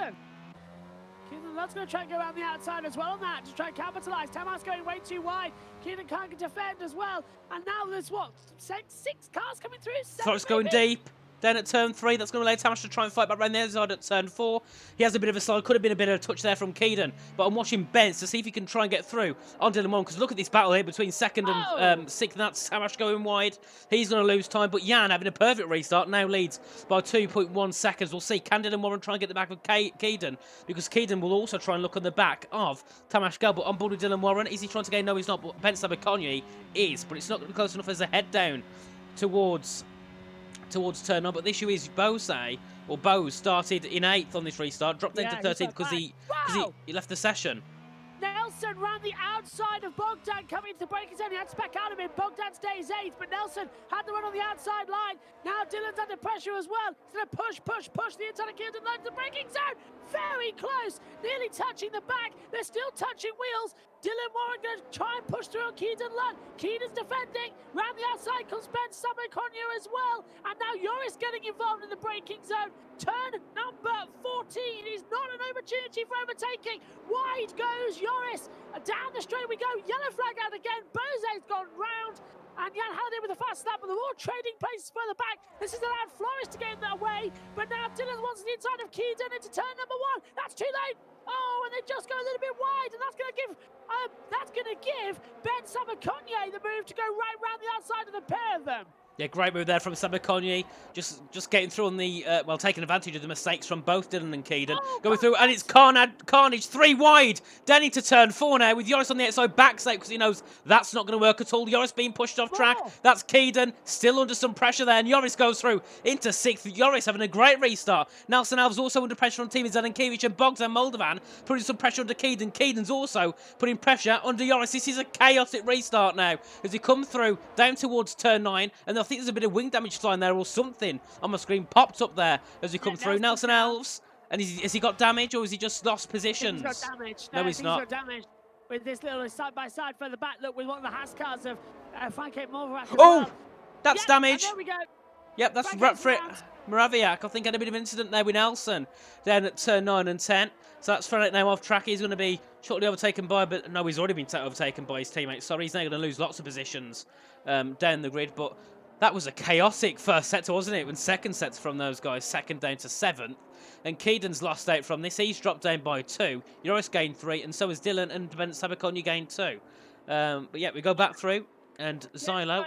That's going to try and go around the outside as well on that to try and capitalise. Tamas going way too wide. Keenan can't defend as well. And now there's what? Six cars coming through? Floris going deep. Then at turn 3, that's going to allow Tamas to try and fight back around the other side at turn 4. He has a bit of a slide. Could have been a bit of a touch there from Keaton. But I'm watching Benz to see if he can try and get through on Dylan Warren. Because look at this battle here between 2nd and 6th. And that's Tamas going wide. He's going to lose time. But Jan, having a perfect restart, now leads by 2.1 seconds. We'll see. Can Dylan Warren try and get the back of Keaton? Because Keaton will also try and look on the back of Tamas Gal. But on board with Dylan Warren. Is he trying to gain? No, he's not. But Ben Sabakonya is. But it's not close enough as a head down towards turn on. But the issue is Bose started in 8th on this restart, dropped into 13th because he left the session. Nelson ran the outside of Bogdan coming into the braking zone. He had to back out of him. Bogdan stays 8th, but Nelson had the run on the outside line. Now Dylan's under pressure as well. He's going to push the inside of Keaton line to the braking zone. Very close, nearly touching the back. They're still touching wheels. Dylan Warren going to try and push through on Keaton Lund. Keaton's defending. Round the outside comes Ben Sabakonya as well. And now Joris getting involved in the braking zone. Turn number 14 is not an opportunity for overtaking. Wide goes Joris. Down the straight we go. Yellow flag out again. Bose's gone round. And Jan Halliday with a fast lap, but they're all trading places further back. This has allowed Floris to get in their way. But now Dylan wants the inside of Keaton into turn number 1. That's too late. Oh, and they just go a little bit wide, and that's going to give Ben Sabakonya the move to go right round the outside of the pair of them. Yeah, great move there from Sabakonya. Just getting through on the, taking advantage of the mistakes from both Dylan and Keaton. Going through, and it's Carnage 3 wide. Down into turn 4 now with Joris on the outside backside because he knows that's not going to work at all. Joris being pushed off track. That's Keaton still under some pressure there, and Joris goes through into 6th. Joris having a great restart. Nelson Alves also under pressure on Team Zelenkiewicz, and Bogdan Moldovan putting some pressure under Keaton. Keaton's also putting pressure under Joris. This is a chaotic restart now as he come through down towards turn 9, and I think there's a bit of wing damage flying there or something on my screen popped up there as we come through. Nelson Alves, and has he got damage or has he just lost positions? He's got damage. No, he's not. He's got damage with this little side-by-side further back. Look, with one of the Haas cars of Frank Moravak as well. That's damage. There we go. Yep, that's Moraviak. I think had a bit of incident there with Nelson down at turn 9 and 10. So that's Frederick now off track. He's going to be shortly overtaken by, but no, he's already been overtaken by his teammates. Sorry, he's now going to lose lots of positions down the grid. But that was a chaotic first set, wasn't it? When second sets from those guys, 2nd down to 7th. And Keaton's lost out from this. He's dropped down by 2. Joris gained 3, and so is Dylan, and Ben Sabakonya gained 2. But yeah, we go back through, and Zylo.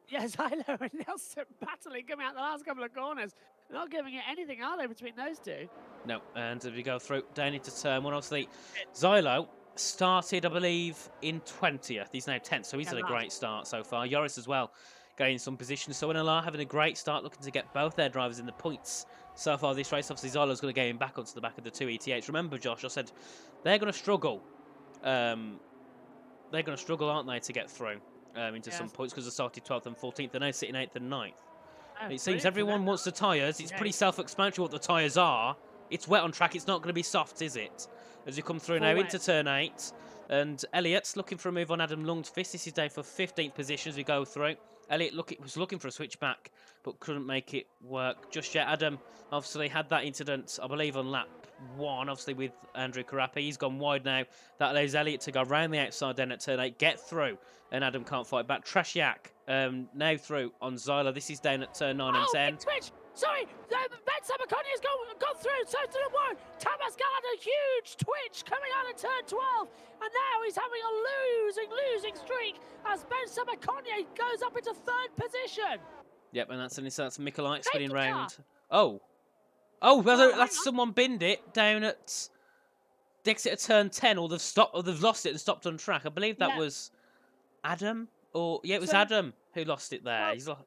Yeah, Zylo and Nelson battling, coming out the last couple of corners. They're not giving it anything, are they, between those two? No, and as we go through, down into turn 1, obviously, Zylo started, I believe, in 20th. He's now 10th, so he's had a great start so far. Joris as well, gaining some positions. So NLR having a great start, looking to get both their drivers in the points so far this race. Obviously, Zylo's going to get him back onto the back of the 2 ETH. Remember, Josh, I said they're going to struggle. They're going to struggle, aren't they, to get through into some points because they started 12th and 14th. They're now sitting 8th and 9th. It seems everyone wants the tyres. It's pretty self-explanatory what the tyres are. It's wet on track. It's not going to be soft, is it? As you come through now into turn 8. And Elliot's looking for a move on Adam Lundqvist. This is down for 15th position as we go through. Elliot was looking for a switch back, but couldn't make it work just yet. Adam obviously had that incident, I believe, on lap 1, obviously with Andrew Karapi. He's gone wide now. That allows Elliot to go round the outside then at turn 8, get through, and Adam can't fight back. Trashiak now through on Zyla. This is down at turn 9 and 10. Switch! Sorry, Ben Sabakonya has gone through, so to the one. Tamas Gal had a huge twitch coming out of turn 12, and now he's having a losing streak as Ben Sabakonya goes up into 3rd position. Yep, and that's Mikolaj spinning round. That's someone binned it down at the exit of turn 10, or they've lost it and stopped on track. I believe that was Adam, it was Adam who lost it there. Well,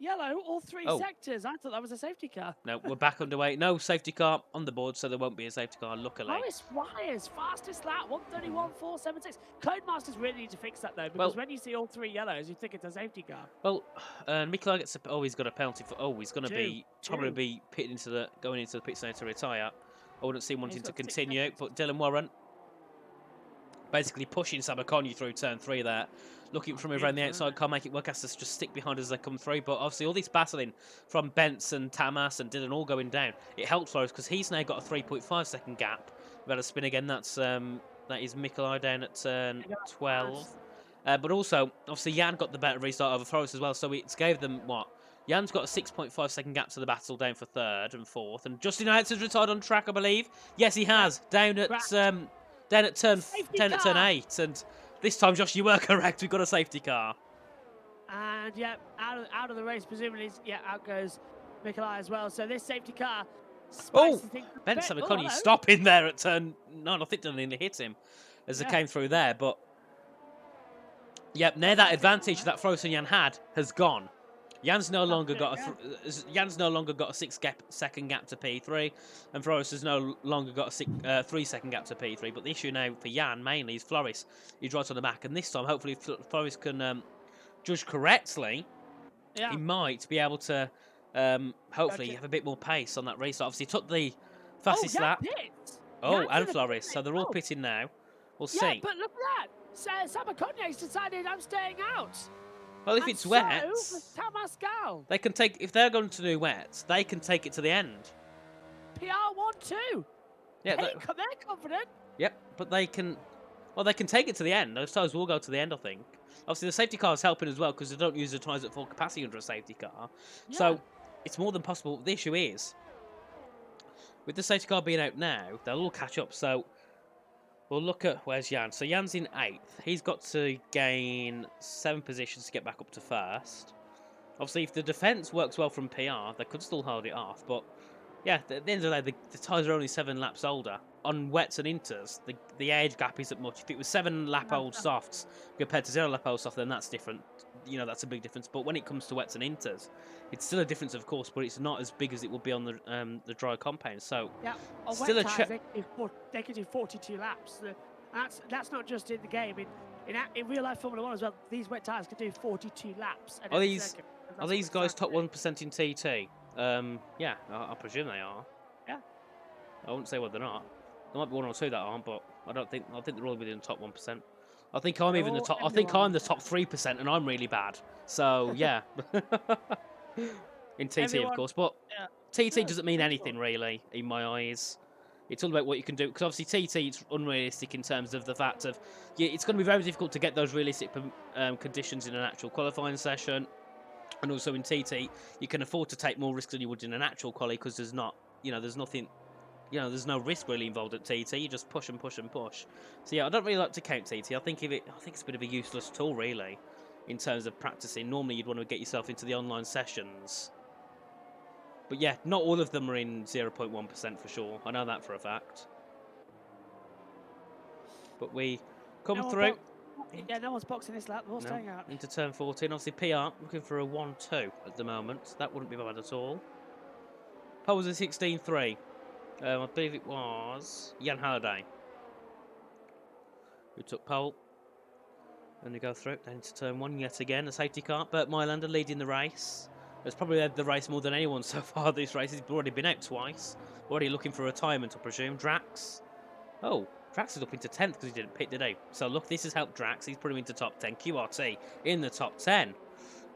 yellow, all 3 Oh. sectors. I thought that was a safety car. No, we're back underway. No safety car on the board, so there won't be a safety car, luckily. Lois Wires, fastest lap, 1:31.476. Codemasters really need to fix that, though, because Well- when you see all 3 yellows, you think it's a safety car. Well, Mikel gets he's got a penalty for. Oh, he's going to Two. probably be going into the pit lane to retire. I wouldn't see him wanting he's to got 6 continue, seconds. but Dylan Warren basically pushing Sabakonyi through turn 3 there. Looking from around the outside, can't make it work, has to just stick behind as they come through. But obviously all this battling from Benson, Tamas and Dylan all going down, it helped Flores because he's now got a 3.5 second gap. We've had a spin again, that is Mikolai down at turn 12. But also, obviously Jan got the better restart over Flores as well, so it's gave them, what? Jan's got a 6.5 second gap to the battle down for 3rd and 4th. And Justin Yates has retired on track, I believe. Yes, he has. Down at turn 8, and this time, Josh, you were correct. We've got a safety car. And yeah, out of the race, presumably, out goes Mikolai as well. So this safety car. Ben Sabakonyi stopping there at turn 9. I think Dylan hit him as they came through there, but yep, now that advantage that Flores and Jan had has gone. Jan's no longer got a 6-second gap to P3, and Flores has no longer got a 3-second gap to P3. But the issue now for Jan mainly is Flores. He's right on the back, and this time hopefully Flores can judge correctly. He might be able to hopefully have a bit more pace on that race. Obviously, he took the fastest lap. And Flores, so they're all pitting now. We'll see. Yeah, but look at that. Sabakonyi's decided I'm staying out. Well, if it's wet, Tamascal. they can take. If they're going to do wet, they can take it to the end. PR won too. Yeah, they're confident. Yep, but they can. Well, they can take it to the end. Those tyres will go to the end, I think. Obviously, the safety car is helping as well because they don't use the tyres at full capacity under a safety car. Yeah. So it's more than possible. The issue is, with the safety car being out now, they'll all catch up. So we'll look at where's Jan. So Jan's in 8th. He's got to gain 7 positions to get back up to 1st. Obviously, if the defence works well from PR, they could still hold it off. But yeah, at the end of the day, the tyres are only 7 laps older. On wets and inters, the age gap isn't much. If it was 7-lap-old softs compared to 0-lap-old soft, then that's different. You know, that's a big difference. But when it comes to wets and inters, it's still a difference, of course, but it's not as big as it would be on the dry compound. So yeah, on still wet tires, they can do 42 laps. That's not just in the game. In real life Formula 1 as well, these wet tires can do 42 laps. Are these guys top 1% in TT? Yeah, I presume they are. Yeah. I wouldn't say whether they're not. There might be 1 or 2 that aren't, but I think they're all within the top 1%. I think I'm even the top. I think I'm the top 3%, and I'm really bad. So yeah, in TT of course, but TT doesn't mean anything really in my eyes. It's all about what you can do because obviously TT it's unrealistic in terms of the fact of it's going to be very difficult to get those realistic conditions in an actual qualifying session, and also in TT you can afford to take more risks than you would in an actual quali because there's nothing. There's no risk really involved at TT. You just push and push and push. So yeah, I don't really like to count TT. I think it's a bit of a useless tool really, in terms of practicing. Normally you'd want to get yourself into the online sessions. But yeah, not all of them are in 0.1% for sure. I know that for a fact. But we come through. No one's boxing this lap. They're all staying out. Into turn 14. Obviously PR looking for a 1-2 at the moment. That wouldn't be bad at all. Pole was a 16.3. I believe it was Jan Halliday who took pole. And they go through down into turn 1 yet again. A safety car. Bert Mylander leading the race. Has probably led the race more than anyone so far this race. He's already been out twice. Already looking for retirement, I presume. Drax. Oh, Drax is up into 10th because he didn't pit today. So look, this has helped Drax. He's put him into top 10. QRT in the top 10.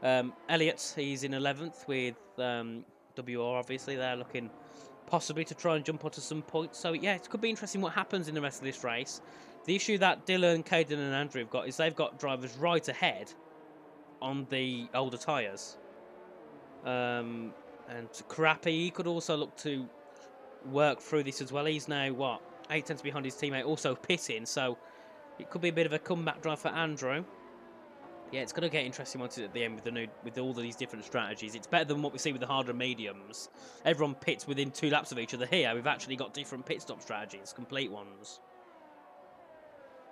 Elliott, he's in 11th with WR, obviously. They're looking possibly to try and jump onto some points. So yeah, it could be interesting what happens in the rest of this race. The issue that Dylan, Caden and Andrew have got is they've got drivers right ahead on the older tyres. And Crappy, he could also look to work through this as well. He's now, 8 tenths behind his teammate, also pitting. So it could be a bit of a comeback drive for Andrew. Yeah, it's going to get interesting once it's at the end with all of these different strategies. It's better than what we see with the harder mediums. Everyone pits within 2 laps of each other. Here, we've actually got different pit stop strategies, complete ones.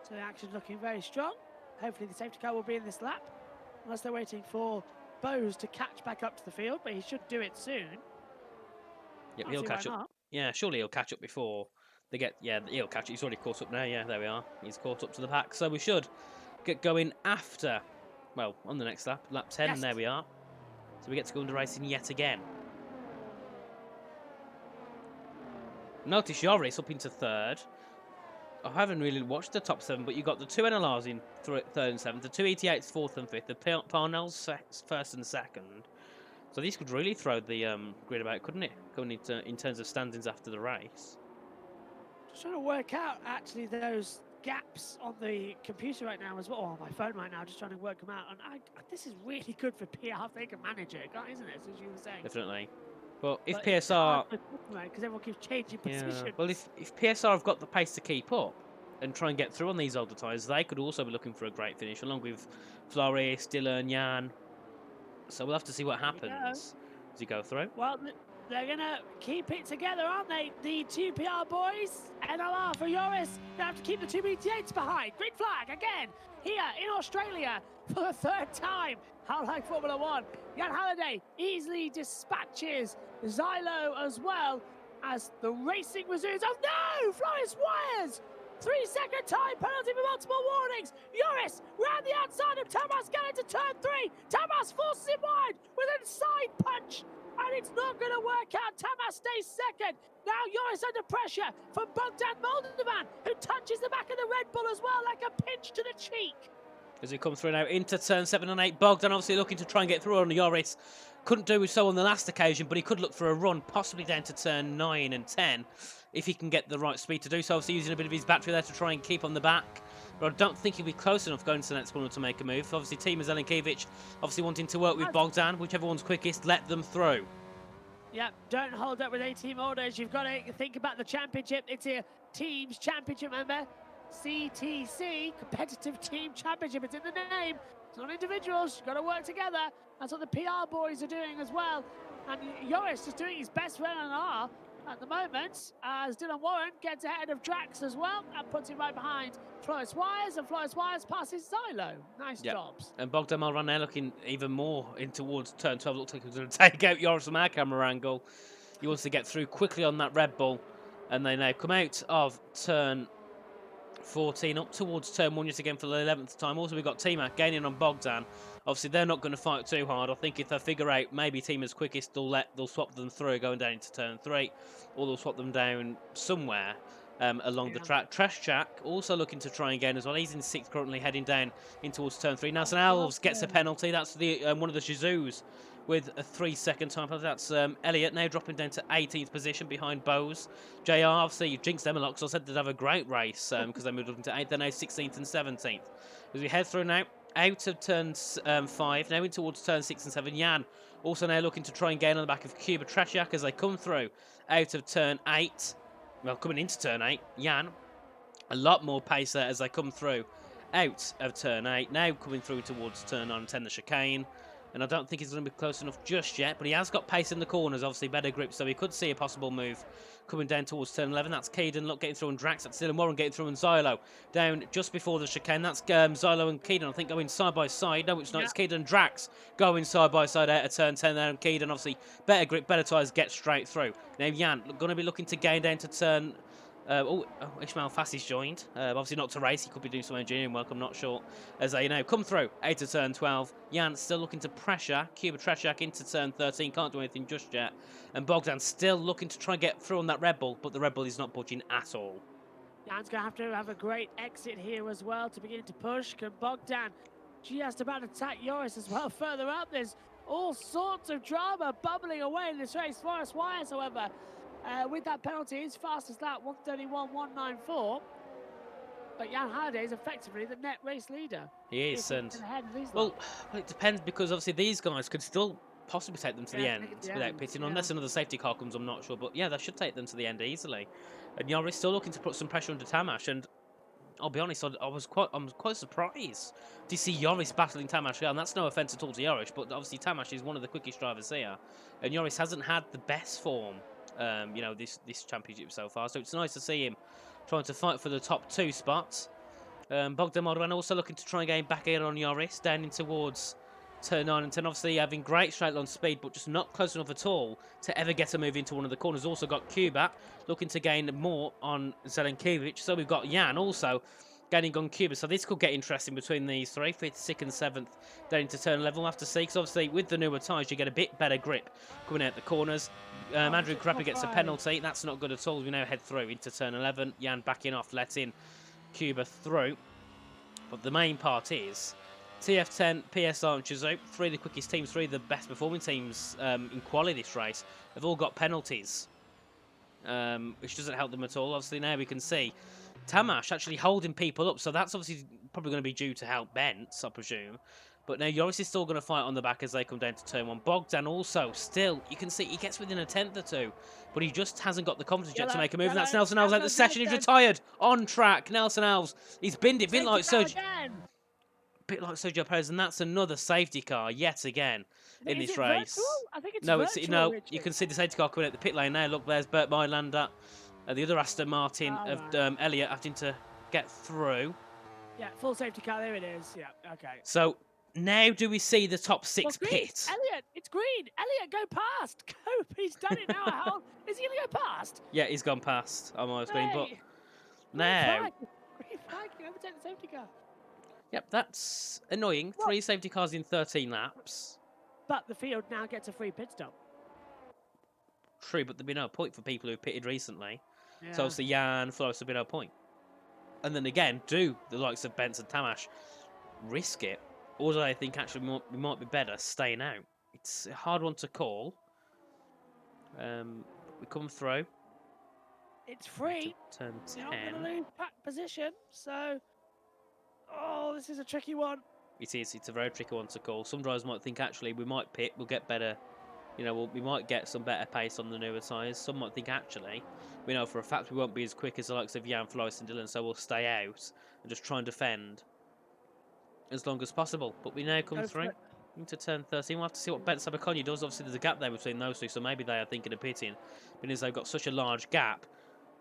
So the action's looking very strong. Hopefully the safety car will be in this lap. Unless they're waiting for Bose to catch back up to the field, but he should do it soon. Yep, Can't he'll see catch why up. not. Yeah, surely he'll catch up before they get. Yeah, he'll catch up. He's already caught up now. Yeah, there we are. He's caught up to the pack. So we should get going after. Well, on the next lap, lap 10, Yes. and there we are. So we get to go under racing yet again. Notice Joris up into third. I haven't really watched the top 7, but you got the 2 NLRs in third and 7th, the 2 ET8s 4th and 5th, the Parnells first and second. So these could really throw the grid about, couldn't it? Going into in terms of standings after the race. Just trying to work out actually those gaps on the computer right now as well, or on my phone right now, just trying to work them out. And this is really good for PR if they can manage it, isn't it? As you were saying. Definitely. But if But PSR, because everyone keeps changing yeah, positions. well, if PSR have got the pace to keep up and try and get through on these older tyres, they could also be looking for a great finish, along with Floris, Dylan, Jan. So we'll have to see what happens as you go through. Well, they're going to keep it together, aren't they? The 2 PR boys, NLR for Joris. They have to keep the 2 BT8s behind. Green flag again here in Australia for the 3rd time. How like Formula 1. Jan Halliday easily dispatches Zylo as well as the racing resumes. Oh no! Floris Wires! 3-second time penalty for multiple warnings. Joris round the outside of Tamas, getting to turn 3. Tamas forces him wide with a side punch, and it's not going to work out. Tamas stays second. Now Joris under pressure from Bogdan Moldovan, who touches the back of the Red Bull as well, like a pinch to the cheek. As we come through now into turn 7 and 8, Bogdan obviously looking to try and get through on Joris. Couldn't do so on the last occasion, but he could look for a run, possibly down to turn 9 and 10, if he can get the right speed to do so. Obviously using a bit of his battery there to try and keep on the back. But I don't think he'll be close enough going to the next corner to make a move. Obviously, Tima Zelenkiewicz obviously wanting to work with Bogdan. Whichever one's quickest, let them through. Yeah, don't hold up with 8-team orders. You've got to think about the championship. It's a team's championship, remember? CTC, Competitive Team Championship. It's in the name. It's not individuals. You've got to work together. That's what the PR boys are doing as well. And Joris is doing his best for LNR at the moment, as Dylan Warren gets ahead of Drax as well and puts him right behind Floris Wires, and Floris Wires passes Zylo. Nice jobs. And Bogdan Moldovan now looking even more in towards turn 12. Looks like he's going to take out Joris from our camera angle. He wants to get through quickly on that Red Bull, and they now come out of turn 14 up towards turn 1 just again for the 11th time. Also, we've got T-Mac gaining on Bogdan. Obviously, they're not going to fight too hard. I think if they figure out maybe T-Mac's quickest, they'll swap them through going down into turn 3, or they'll swap them down somewhere along the track. Trash Jack also looking to try and gain as well. He's in 6th currently, heading down in towards turn 3. Nelson Alves gets a penalty. That's the one of the Shizus with a 3-second time penalty. That's Elliott now dropping down to 18th position behind Bose. JR, obviously, you jinxed them a lot because I said they'd have a great race because they moved up into 8th. They're now 16th and 17th. As we head through now, out of turn 5, now in towards turn 6 and 7. Jan also now looking to try and gain on the back of Kuba Tresiak as they come through out of turn 8. Well, coming into turn 8, Jan, a lot more pace there as they come through out of turn 8. Now coming through towards turn 9 and 10, the chicane. And I don't think he's going to be close enough just yet, but he has got pace in the corners, obviously better grip, so he could see a possible move coming down towards turn 11. That's Keedon, look, getting through on Drax. That's Dylan Warren getting through on Zylo. Down just before the chicane. That's Zylo and Keedon, I think, going side by side. No, it's not. It's Keedon and Drax going side by side out of turn 10 there. And Keedon, obviously, better grip, better tyres, get straight through. Now, Jan, going to be looking to gain down to turn... Ishmael Fassi's joined. Obviously not to race. He could be doing some engineering work. I'm not sure. As they now come through 8 to turn 12. Jan still looking to pressure. Kuba Tresiak into turn 13. Can't do anything just yet. And Bogdan still looking to try and get through on that Red Bull. But the Red Bull is not budging at all. Jan's going to have a great exit here as well to begin to push. Can Bogdan just about attack Joris as well further up? There's all sorts of drama bubbling away in this race. Floris Wires, however, with that penalty, his fastest lap, 1:31.194. But Jan Halliday is effectively the net race leader. He is, and well, it depends because obviously these guys could still possibly take them to the end without pitting, unless another safety car comes. I'm not sure, but yeah, they should take them to the end easily. And Joris still looking to put some pressure onto Tamas, and I'll be honest, I'm quite surprised to see Joris battling Tamas here, and that's no offence at all to Joris, but obviously Tamas is one of the quickest drivers here, and Joris hasn't had the best form. This championship so far, so it's nice to see him trying to fight for the top 2 spots. Bogdan Moldovan also looking to try and gain back in on Joris, down in towards turn 9 and 10, obviously having great straight line speed, but just not close enough at all to ever get a move into one of the corners. Also got Cuba looking to gain more on Zelenkiewicz. So we've got Jan also gaining on Cuba. So this could get interesting between these three, 5th, 6th, and 7th, down into turn 11. We'll have to see, because obviously with the newer tyres, you get a bit better grip coming out the corners. Andrew Crapper gets a penalty. That's not good at all. We now head through into turn 11. Jan backing off, letting Cuba through. But the main part is TF10, PSR, and Chizou, 3 of the quickest teams, 3 of the best performing teams in quality this race, have all got penalties, which doesn't help them at all. Obviously, now we can see Tamash actually holding people up, so that's obviously probably going to be due to help Bents, I presume. But now you're obviously still going to fight on the back as they come down to turn 1. Bogdan also, still, you can see he gets within a tenth or two, but he just hasn't got the confidence yet to make a move. And that's Nelson Alves out the session. He's retired on track. Nelson Alves, he's binned it, a bit like Sergio Perez, and that's another safety car yet again in this race. Virtual? I think it's no, virtual, it's no. Richard. You can see the safety car coming out the pit lane now. Look, there's Bert Mylander, the other Aston Martin of Elliott having to get through. Yeah, full safety car. There it is. Yeah, okay. So now do we see the top 6 pit? Elliott, it's green. Elliott, go past. Go. He's done it now. How is he going to go past? Yeah, he's gone past on my screen, but Green now. flag. You overtake the safety car. Yep, that's annoying. 3 safety cars in 13 laps. But the field now gets a free pit stop. True, but there'd be no point for people who pitted recently. Yeah. So obviously Jan, Flores would be no point. And then again, do the likes of Bents and Tamash risk it? Or do I think actually we might be better staying out? It's a hard one to call. We come through. It's free. Turn 10. You're not going to lose position, so... Oh, this is a tricky one. It is. It's a very tricky one to call. Some drivers might think, actually, we might pit, we'll get better. You know, we might get some better pace on the newer tyres. Some might think, actually, we know for a fact we won't be as quick as the likes of Jan, Flores and Dylan, so we'll stay out and just try and defend as long as possible. But we now come through into turn 13. We'll have to see what Ben Sabakonya does. Obviously, there's a gap there between those two, so maybe they are thinking of pitting. Because they've got such a large gap,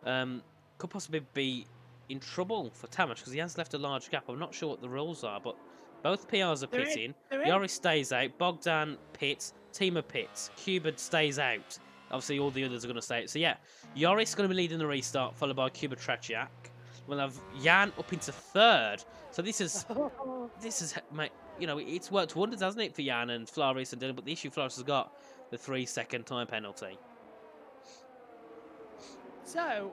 could possibly be in trouble for Tamash because he has left a large gap. I'm not sure what the rules are, but both PRs are pitting. Yoris stays out. Bogdan pits. Tima pits. Cuba stays out. Obviously, all the others are going to stay out. So, yeah, Yoris is going to be leading the restart, followed by Cuba Tretiak. We'll have Jan up into 3rd. So this is, you know, it's worked wonders, hasn't it, for Jan and Flores and Dylan? But the issue Flores has got the 3-second time penalty. So,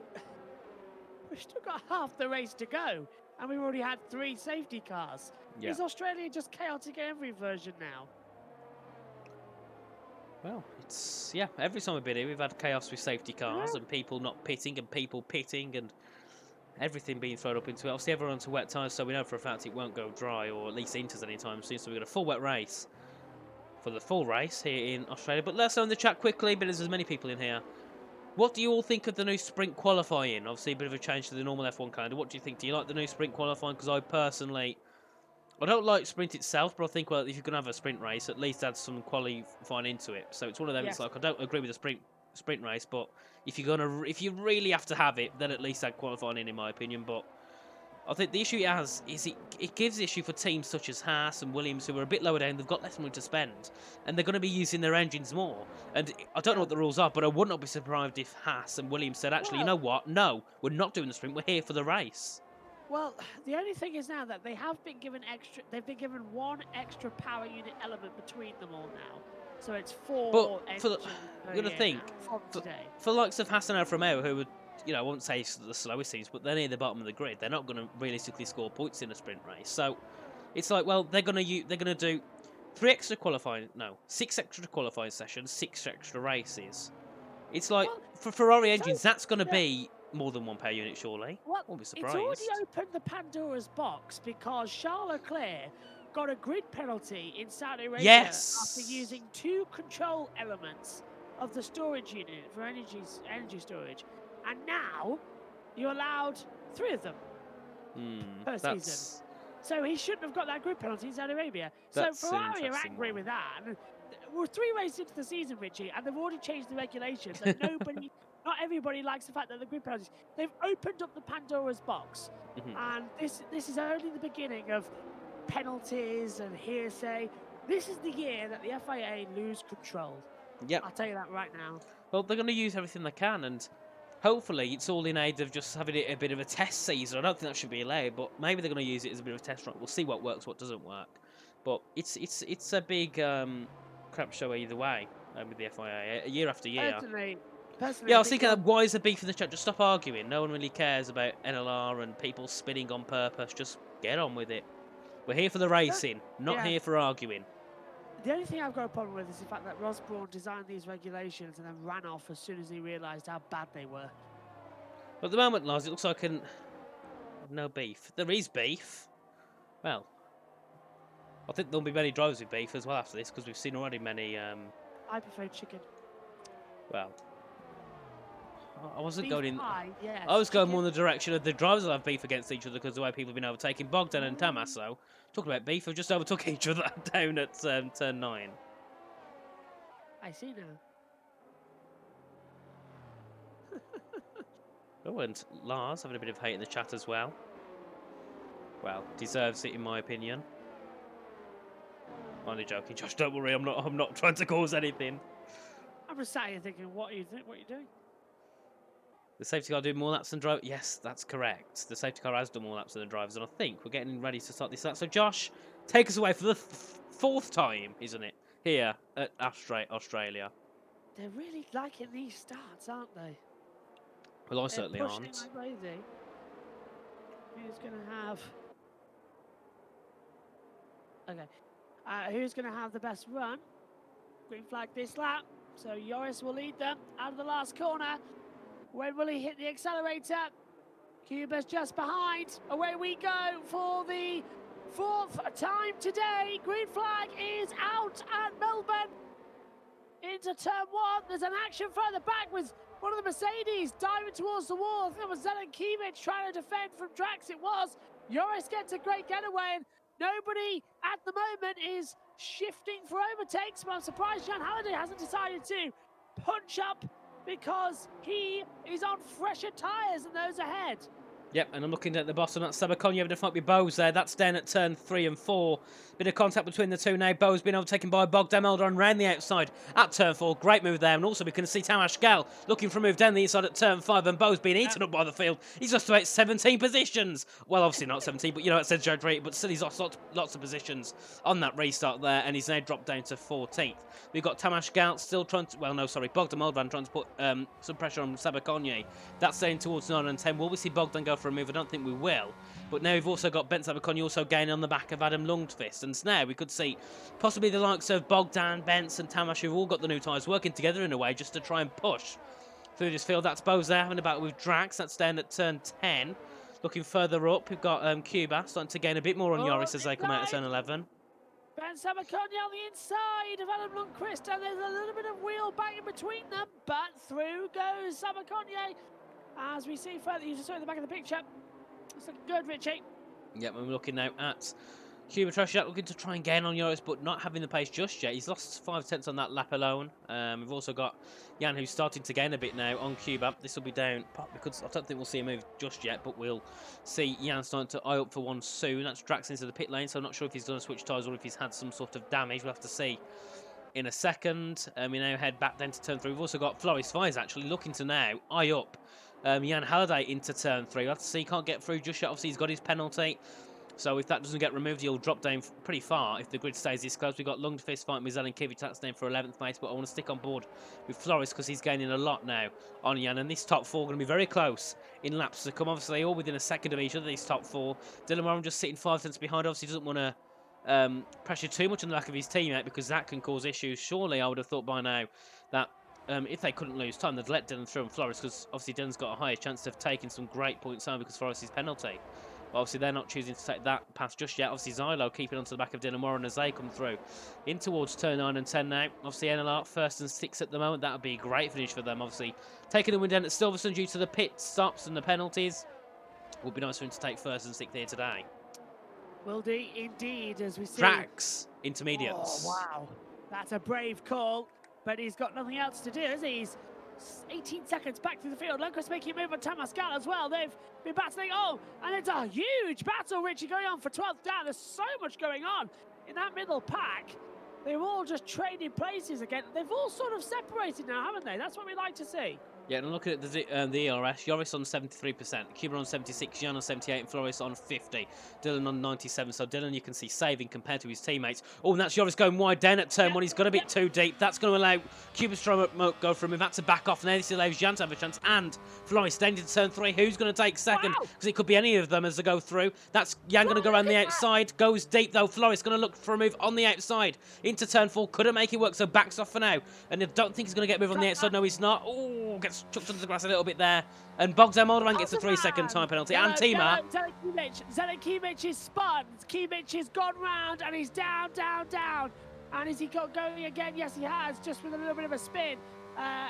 we've still got half the race to go, and we've already had 3 safety cars. Yeah. Is Australia just chaotic in every version now? Well, it's, yeah, every time we've been here, we've had chaos with safety cars and people not pitting and people pitting and everything being thrown up into it. Obviously, everyone's to wet tyres, so we know for a fact it won't go dry or at least enters anytime soon. So we've got a full wet race for the full race here in Australia. But let us know in the chat quickly, but there's as many people in here. What do you all think of the new sprint qualifying? Obviously, a bit of a change to the normal F1 calendar. What do you think? Do you like the new sprint qualifying? Because I personally, I don't like sprint itself, but I think, well, if you're going to have a sprint race, at least add some qualifying into it. So it's one of them. Yes. It's like, I don't agree with the sprint race, but if you really have to have it, then at least add qualifying in my opinion. But I think the issue it has is it gives the issue for teams such as Haas and Williams, who are a bit lower down. They've got less money to spend, and they're going to be using their engines more. And I don't know what the rules are, but I would not be surprised if Haas and Williams said, actually, you know what? No, we're not doing the sprint. We're here for the race. Well, the only thing is now that they have been given they've been given 1 extra power unit element between them all now. So it's 4 engines per year think for likes of Haas and Alfa Romeo, who would, you know, I won't say the slowest teams, but they're near the bottom of the grid. They're not going to realistically score points in a sprint race. So it's like, well, they're going to do 6 extra qualifying sessions, 6 extra races. It's like for Ferrari engines, that's going to be more than 1 power unit, surely. Well, won't be surprised. It's already opened the Pandora's box because Charles Leclerc got a grid penalty in Saudi Arabia after using 2 control elements of the storage unit for energy storage, and now you're allowed 3 of them per season. So he shouldn't have got that grid penalty in Saudi Arabia. So Ferrari are angry with that. And we're 3 races into the season, Richie, and they've already changed the regulations, and not everybody likes the fact that the grid penalties. They've opened up the Pandora's box, and this is only the beginning of penalties and hearsay. This is the year that the FIA lose control. Yep. I'll tell you that right now. Well, they're going to use everything they can, and hopefully it's all in aid of just having it a bit of a test season. I don't think that should be allowed, but maybe they're going to use it as a bit of a test run. We'll see what works, what doesn't work. But it's a big crap show either way with the FIA, year after year. Personally, Yeah, I was think thinking, why is there beef in the chat? Just stop arguing. No one really cares about NLR and people spinning on purpose. Just get on with it. We're here for the racing, not yeah. here for arguing. The only thing I've got a problem with is the fact that Ross Brawn designed these regulations and then ran off as soon as he realised how bad they were. But at the moment, Lars, it looks like no beef. There is beef. Well, I think there'll be many drivers with beef as well after this, because we've seen already many... I prefer chicken. Well, I wasn't Beef going in... pie, yes, I was going chicken. more in the direction of the drivers will have beef against each other because the way people have been overtaking. Bogdan and Tommaso, talking about beef, have just overtook each other down at turn 9. I see now. Oh, and Lars having a bit of hate in the chat as well. Well, deserves it in my opinion. Only joking, Josh. Don't worry, I'm not trying to cause anything. I'm just sat here thinking, what are you doing? The safety car doing more laps than drivers. Yes, that's correct. The safety car has done more laps than the drivers, and I think we're getting ready to start this lap. So, Josh, take us away for the fourth time, isn't it? Here at Australia. They're really liking these starts, aren't they? Well, I certainly They're pushing aren't. like crazy. Who's going to have... Okay. Who's going to have the best run? Green flag this lap. So Joris will lead them out of the last corner. When will he hit the accelerator? Cuba's just behind. Away we go for the fourth time today. Green flag is out at Melbourne. Into turn 1. There's an action further back with one of the Mercedes diving towards the wall. I think it was Zelenkiewicz trying to defend from Drax. It was. Joris gets a great getaway, and nobody at the moment is shifting for overtakes. But I'm surprised Jan Halliday hasn't decided to punch up because he is on fresher tyres than those ahead. Yep, and I'm looking at the bottom. That's Sabakonya having a fight with Bose there. That's down at turn 3 and 4. Bit of contact between the two now. Bose being overtaken by Bogdan Eldon round the outside at turn 4. Great move there. And also we can see Tamas Gal looking for a move down the inside at turn 5. And Bose being eaten up by the field. He's lost about 17 positions. Well, obviously not 17, but you know it's exaggerated. But still he's lost lots of positions on that restart there. And he's now dropped down to 14th. We've got Tamas Gal still trying to... Well, no, sorry. Bogdan Eldon trying to put some pressure on Sabakonya. That's down towards 9 and 10. Will we see Bogdan go for a move? I don't think we will. But now we've also got Ben Sabakonya also gaining on the back of Adam Lundqvist. And now we could see possibly the likes of Bogdan, Bence and Tamas who've all got the new tyres working together in a way just to try and push through this field. That's Bose there having a battle with Drax. That's down at turn 10. Looking further up, we've got Cuba starting to gain a bit more on Joris as they come out of turn 11. Ben Sabakonya on the inside of Adam Lundqvist, and there's a little bit of wheel bang in between them, but through goes Sabakonya. As we see further, you just saw in the back of the picture. It's looking good, Richie. Yep, we're looking now at Cuba Trashak looking to try and gain on Joris, but not having the pace just yet. He's lost 5 tenths on that lap alone. We've also got Jan, who's starting to gain a bit now on Cuba. This will be down, because I don't think we'll see a move just yet, but we'll see Jan starting to eye up for one soon. That's Drax into the pit lane, so I'm not sure if he's going to switch tyres or if he's had some sort of damage. We'll have to see in a second. We now head back then to turn 3. We've also got Floris Fires actually looking to now eye up Jan Halliday into turn 3. We'll have to see, he can't get through just yet. Obviously, he's got his penalty. So if that doesn't get removed, he'll drop down pretty far if the grid stays this close. We've got Lundqvist fighting with Zelenkiewicz. That's down for 11th place, but I want to stick on board with Floris because he's gaining a lot now on Jan. And this top 4 going to be very close in laps to come. Obviously, all within a second of each other, these top 4. Dylan Moran just sitting 5 tenths behind. Obviously, doesn't want to pressure too much on the back of his teammate because that can cause issues. Surely, I would have thought by now that if they couldn't lose time, they'd let Dylan through and Floris because obviously Dylan's got a higher chance of taking some great points home because Floris' penalty. But obviously, they're not choosing to take that pass just yet. Obviously, Zylo keeping onto the back of Dylan Warren as they come through in towards turn 9 and 10 now. Obviously, NLR 1st and 6th at the moment. That would be a great finish for them. Obviously, taking the win down at Silverstone due to the pit stops and the penalties. Would be nice for him to take 1st and 6th here today. Will do indeed, as we see. Drax, intermediates. Oh, wow. That's a brave call, but he's got nothing else to do, has he? He's 18 seconds back through the field. Locust making a move on Tamascal as well. They've been battling. Oh, and it's a huge battle, Richie, going on for 12th down. There's so much going on in that middle pack. They're all just trading places again. They've all sort of separated now, haven't they? That's what we like to see. Yeah, and looking at the ERS, Joris on 73%, Cuba on 76, Jan on 78, and Floris on 50. Dylan on 97. So Dylan, you can see, saving compared to his teammates. Oh, and that's Joris going wide down at turn one. He's got a bit too deep. That's going to allow Cuba to go for him. We've had to back off. Now this allows Jan to have a chance. And Floris staying into turn three. Who's going to take second? Because it could be any of them as they go through. That's Jan going to go around the outside. Goes deep, though. Floris going to look for a move on the outside. Into turn four. Couldn't make it work, so backs off for now. And I don't think he's going to get a move on the outside. No, he's not. Oh, gets chucked onto the grass a little bit there. And Bogdan Moldovan gets a 3-second time penalty. And Tima. Zelek Kimmich is spun. Kimmich has gone round and he's down. And is he got going again? Yes, he has, just with a little bit of a spin.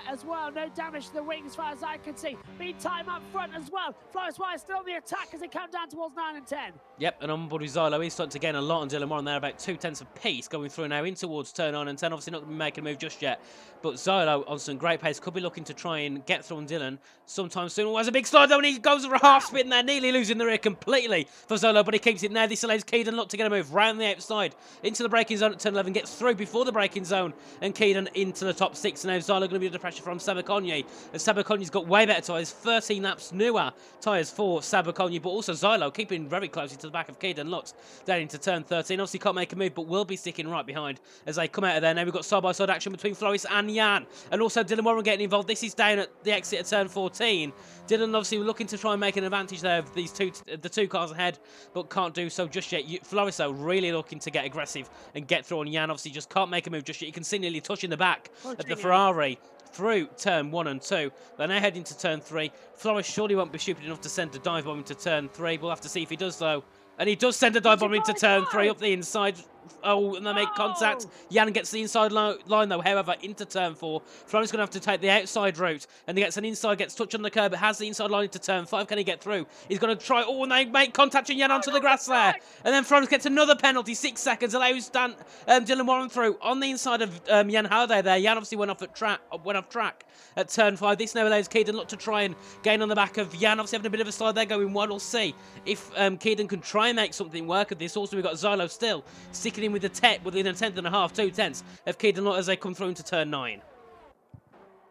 As well, no damage to the wings as far as I can see. Meantime, up front as well, Floris Wise still on the attack as they come down towards 9 and 10. Yep, and on board with Zylo, he's starting to gain a lot on Dylan Moore, and they're about 2/10 of pace going through now in towards turn 9 and 10. Obviously not going to be making a move just yet, but Zylo on some great pace could be looking to try and get through on Dylan sometime soon. Oh, has a big slide though, and he goes for a half spin there, nearly losing the rear completely for Zylo, but he keeps it now. This allows Keaton Luck to get a move round the outside into the braking zone at turn 11, gets through before the braking zone, and Keaton into the top 6. And now Zylo going to be under pressure from Sabakonye, and Sabakonye's got way better tyres, 13 laps newer tyres for Sabakonye, but also Zylo keeping very closely to the back of Keaton Lutz down into turn 13. Obviously can't make a move, but will be sticking right behind as they come out of there. Now we've got side-by-side action between Floris and Jan, and also Dylan Warren getting involved. This is down at the exit of turn 14. Dylan obviously looking to try and make an advantage there of the two cars ahead, but can't do so just yet. Floris though really looking to get aggressive and get through on Jan. Obviously just can't make a move just yet. You can see nearly touching the back of the Ferrari through turn 1 and 2. They're now heading to turn 3. Floris surely won't be stupid enough to send a dive bomb into turn 3. We'll have to see if he does though. And he does send a dive bomb into turn 3 up the inside. Oh, and they make contact. Jan gets the inside line though, however, into turn 4. Floris going to have to take the outside route. And he gets an inside, gets touched on the curb, but has the inside line into turn 5. Can he get through? He's going to try. Oh, and they make contact and Jan onto the grass there. And then Floris gets another penalty, 6 seconds, allows Dylan Warren through on the inside of Jan Halliday there. Jan obviously went off track at turn 5. This now allows Keaton Luck to try and gain on the back of Jan. Obviously having a bit of a slide there going wide. We'll see if Keaton can try and make something work of this. Also, we've got Zylo still sticking in with the within a 10th and a half, 2/10 of Keaton Luck as they come through into turn 9.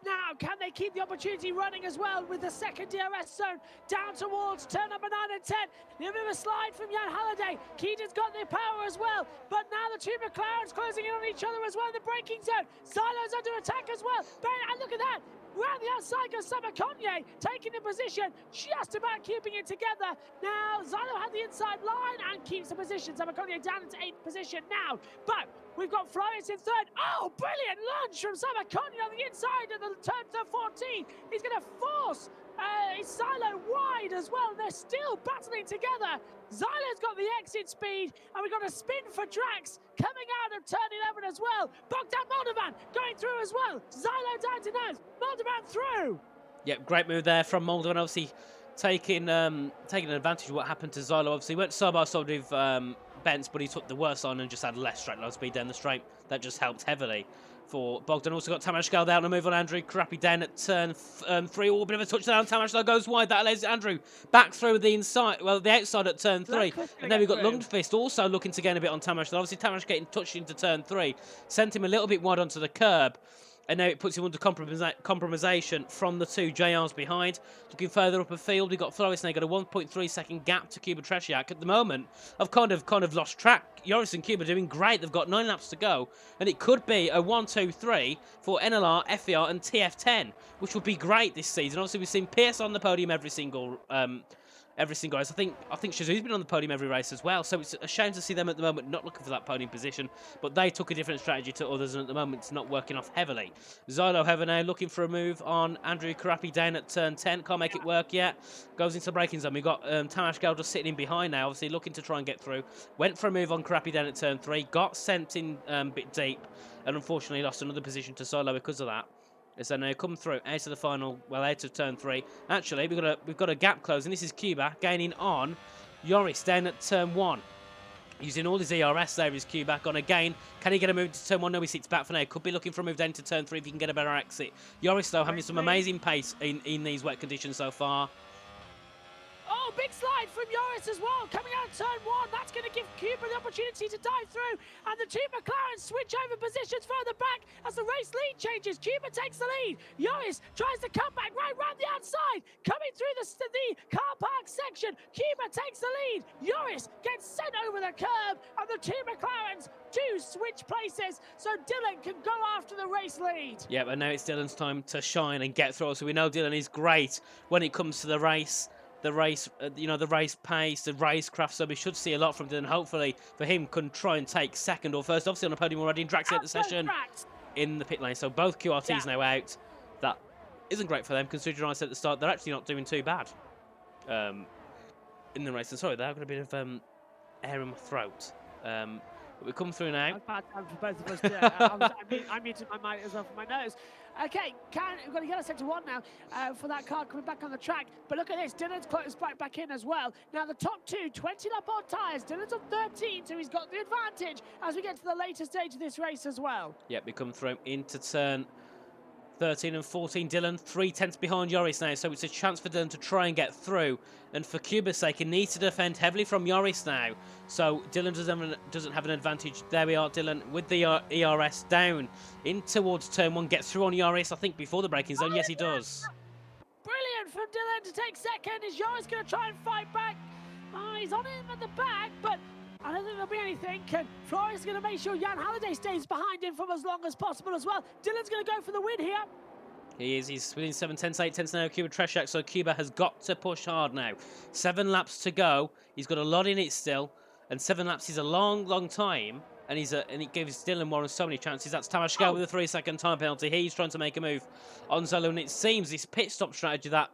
Now, can they keep the opportunity running as well with the second DRS zone down towards turn number 9 and 10? A little bit of a slide from Jan Halliday. Keaton's got the power as well, but now the two McLarens closing in on each other as well in the braking zone. Zylo's under attack as well. And look at that. Round the outside goes Sabakonye, taking the position, just about keeping it together. Now, Zylo had the inside line and keeps the position. Sabakonye down into 8th position now. But we've got Floris in 3rd. Oh, brilliant lunge from Sabakonye on the inside of the turn 14. He's going to force Zylo wide as well. They're still battling together. Zylo's got the exit speed, and we've got a spin for Drax coming out of turn 11 as well. Bogdan Moldovan going through as well. Zylo down to 9th. Moldovan through. Yep, great move there from Moldovan. Obviously taking advantage of what happened to Zylo. Obviously went side by side with Bence, but he took the worst on and just had less straight line speed down the straight. That just helped heavily for Bogdan. Also got Tamashkal down, a move on Andrew Crappy down at turn 3. Oh, a bit of a touchdown. Tamashkal goes wide. That allows Andrew back through the inside, well, the outside at turn 3. And then we've got Lundqvist also looking to gain a bit on Tamashkal. Obviously, Tamashkal getting touched into turn 3, sent him a little bit wide onto the curb. And now it puts him under compromisation from the two JRs behind. Looking further up a field, we've got Floris now got a 1.3 second gap to Kuba Tresiak. At the moment, I've kind of lost track. Joris and Kuba doing great. They've got 9 laps to go. And it could be a 1-2-3 for NLR, FER and TF10, which would be great this season. Obviously, we've seen Pierce on the podium every single race. I think Shazoo's been on the podium every race as well, so it's a shame to see them at the moment not looking for that podium position, but they took a different strategy to others, and at the moment it's not working off heavily. Zylo, however, now looking for a move on Andrew Karapi down at turn 10, can't make it work yet, goes into the braking zone. We've got Tamash Gal just sitting in behind now, obviously looking to try and get through, went for a move on Karapi down at turn 3, got sent in a bit deep, and unfortunately lost another position to Zylo because of that. As they now come through out of the final, well, out of turn 3. Actually, we've got a gap closing. This is Cuba gaining on Joris down at turn 1. Using all his ERS there, his Q back on again. Can he get a move to turn 1? No, he sits back for now. Could be looking for a move down to turn 3 if he can get a better exit. Joris, though, having some amazing pace in these wet conditions so far. Oh, big slide from Joris as well, coming out turn 1. That's going to give Cuba the opportunity to dive through, and the two McLarens switch over positions further back as the race lead changes. Cuba takes the lead. Joris tries to come back right round the outside, coming through the car park section. Cuba takes the lead. Joris gets sent over the curb, and the two McLarens do switch places, so Dylan can go after the race lead. Yeah, but now it's Dylan's time to shine and get through. So we know Dylan is great when it comes to the race. The race, the race pace, the racecraft, so we should see a lot from Dylan. Hopefully, for him, can try and take second or first. Obviously, on the podium already, and Drax at the session in the pit lane. So both QRTs now out. That isn't great for them, considering I said at the start they're actually not doing too bad in the race. And sorry, they've got a bit of air in my throat. But we come through now. Bad time for both of us. Yeah, I muted my mic as well for my nose. Okay, we've got a yellow sector 1 now for that car coming back on the track. But look at this, Dylan's close back in as well. Now the top two, 20 lap on tyres. Dylan's on 13, so he's got the advantage as we get to the later stage of this race as well. Yep, we come through into turn 13 and 14. Dylan 3/10 behind Joris now, so it's a chance for Dylan to try and get through. And for Cuba's sake, he needs to defend heavily from Joris now. So Dylan doesn't have an advantage. There we are, Dylan with the ERS down in towards turn 1. Gets through on Joris, I think, before the braking zone. Yes, he does. Brilliant from Dylan to take second. Is Joris going to try and fight back? He's on him at the back, but I don't think there'll be anything. And Flores is going to make sure Jan Halliday stays behind him for as long as possible as well. Dylan's going to go for the win here. He is. He's within 7 tenths, 8 tenths now. Cuba Treshak, so Cuba has got to push hard now. 7 laps to go. He's got a lot in it still, and 7 laps is a long, long time. And it gives Dylan Warren so many chances. That's Tamas Shgal with a 3-second time penalty. He's trying to make a move on Zolo, and it seems this pit stop strategy that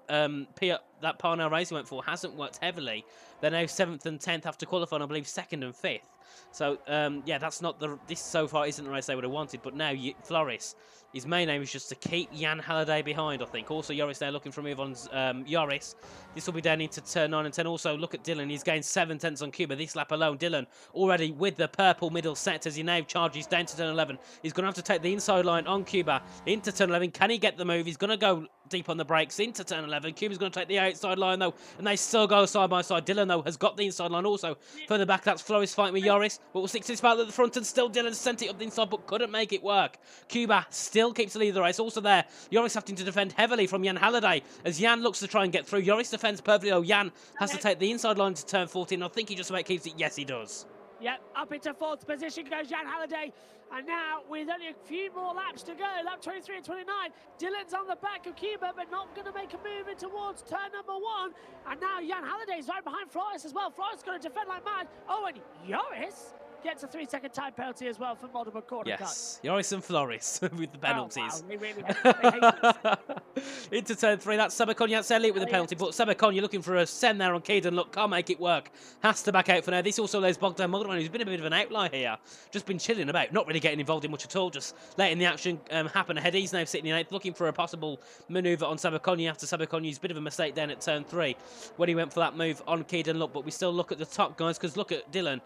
that Parnell Racing went for hasn't worked heavily. They're now 7th and 10th after qualifying, I believe 2nd and 5th. So yeah, that's not this so far isn't the race they would have wanted. But now Floris, his main aim is just to keep Jan Halliday behind, I think. Also, Joris there looking for a move on Joris. This will be down into turn 9 and 10. Also, look at Dylan. He's gained 7 tenths on Cuba this lap alone. Dylan already with the purple middle set as he now charges down to turn 11. He's going to have to take the inside line on Cuba into turn 11. Can he get the move? He's going to go deep on the brakes into turn 11. Cuba's going to take the outside line, though, and they still go side by side. Dylan, though, has got the inside line also. Further back, that's Floris fighting with Joris, but we'll stick to this battle at the front, and still Dylan sent it up the inside, but couldn't make it work. Cuba still keeps the lead of the race. Also there, Joris having to defend heavily from Jan Halliday, as Jan looks to try and get through. Joris defends perfectly, though. Jan has to take the inside line to turn 14. I think he just about keeps it. Yes, he does. Yep, up into 4th position goes Jan Halliday. And now, with only a few more laps to go, lap 23 and 29, Dylan's on the back of Cuba, but not going to make a move in towards turn number 1. And now Jan Halliday's right behind Flores as well. Flores going to defend like mad. Oh, and Joris gets a 3-second time penalty as well for multiple corner yes, Joris and Floris with the penalties. Oh, wow. They really hate Into turn 3, that's Sabakonya, that's Elliott with the penalty, but Sabakonya looking for a send there on Keaton. Look, can't make it work. Has to back out for now. This also allows Bogdan Bogdan, who's been a bit of an outlier here. Just been chilling about, not really getting involved in much at all, just letting the action happen ahead. He's now sitting in 8th, looking for a possible manoeuvre on Sabakonya after Sabakonya's bit of a mistake down at turn 3 when he went for that move on Keaton. Look, but we still look at the top guys, because look at Dylan.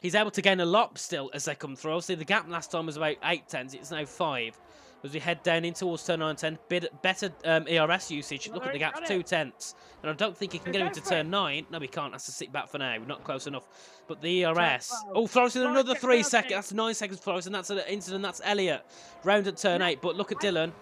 He's able to gain a lot still as they come through. Obviously, the gap last time was about 8 tenths. It's now 5. As we head down in towards turn 9 and 10, better ERS usage. Look at the gap, 2 tenths. And I don't think he can get into turn 9. No, he can't. Has to sit back for now. We're not close enough. But the ERS. Oh, Flores with another 3 seconds. That's 9 seconds for Flores. And that's an incident. That's Elliott. Round at turn 8. But look at Dylan.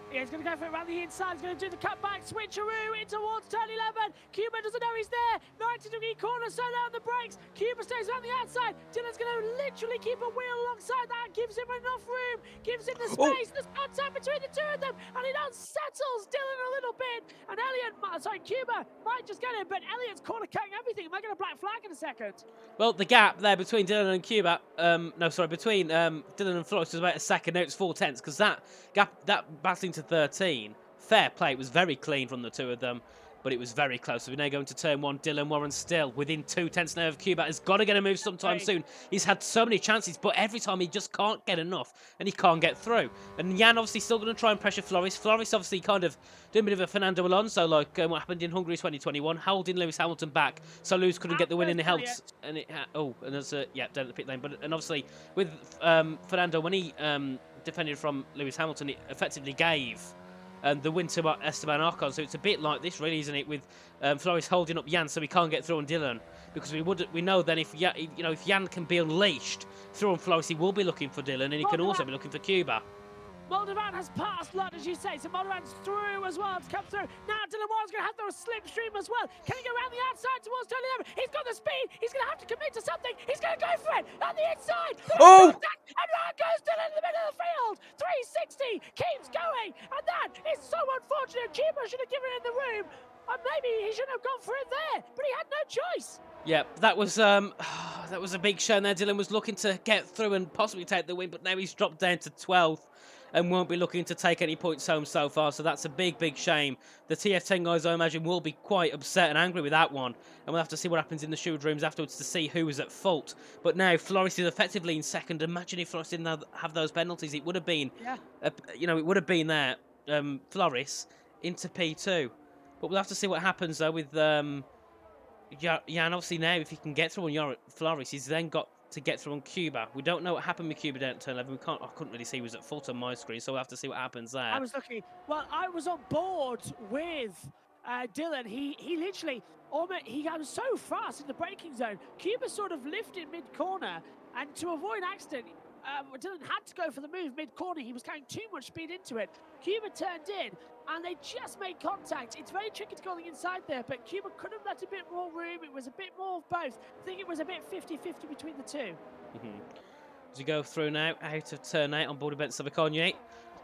Yeah, he's going to go for it around the inside. He's going to do the cutback switcheroo in towards turn 11. Cuba doesn't know he's there. 90-degree corner, so down the brakes. Cuba stays around the outside. Dylan's going to literally keep a wheel alongside that. Gives him enough room. Gives him the space. There's contact between the two of them. And it unsettles Dylan a little bit. And Cuba might just get it, but Elliott's corner cutting everything. Am I going to black flag in a second? Well, the gap there between Dylan and Cuba, between Dylan and Flores was about a second. Now it's 4 tenths, because that gap, that battling to 13, fair play. It was very clean from the two of them. but it was very close. So we're now going to turn 1. Dylan Warren still within 2 tenths now of Cuba. Has got to get a move sometime soon. He's had so many chances, but every time he just can't get enough, and he can't get through. And Jan obviously still going to try and pressure Floris. Floris obviously kind of doing a bit of a Fernando Alonso, like what happened in Hungary 2021, holding Lewis Hamilton back so Lewis couldn't get the win, and it helps. And it and there's down at the pit lane. But and obviously with Fernando, when he defended from Lewis Hamilton, it effectively gave the win to Esteban Ocon. So it's a bit like this, really, isn't it? With Floris holding up Jan, so he can't get through on Dylan, because we know then if Jan can be unleashed through on Floris, he will be looking for Dylan, and he can also be looking for Cuba. Moldovan has passed Lot, as you say, so Moldovan's through as well to come through. Now Dylan Warren's going to have to slipstream as well. Can he go around the outside towards turn 11? He's got the speed. He's going to have to commit to something. He's going to go for it on the inside. Oh! And there goes Dylan in the middle of the field. 360 keeps going, and that is so unfortunate. Cuba should have given it in the room. And maybe he shouldn't have gone for it there, but he had no choice. Yeah, that was a big show there. Dylan was looking to get through and possibly take the win, but now he's dropped down to 12th and won't be looking to take any points home so far. So that's a big, big shame. The TF10 guys, I imagine, will be quite upset and angry with that one. And we'll have to see what happens in the steward rooms afterwards to see who was at fault. But now Floris is effectively in second. Imagine if Floris didn't have those penalties. It would have been, it would have been there, Floris into P2. But we'll have to see what happens, though, with Jan. Obviously, now, if he can get through on Floris, he's then got to get through on Cuba. We don't know what happened with Cuba down at turn 11. I couldn't really see he was at fault on my screen, so we'll have to see what happens there. I was looking. Well, I was on board with Dylan. He literally, he was so fast in the braking zone. Cuba sort of lifted mid-corner, and to avoid accident, Dylan had to go for the move mid-corner. He was carrying too much speed into it. Cuba turned in, and they just made contact. It's very tricky to go on the inside there, but Cuba could have let a bit more room. It was a bit more of both. I think it was a bit 50-50 between the two. As we go through now, out of turn 8 on board with Ben Savikonyi,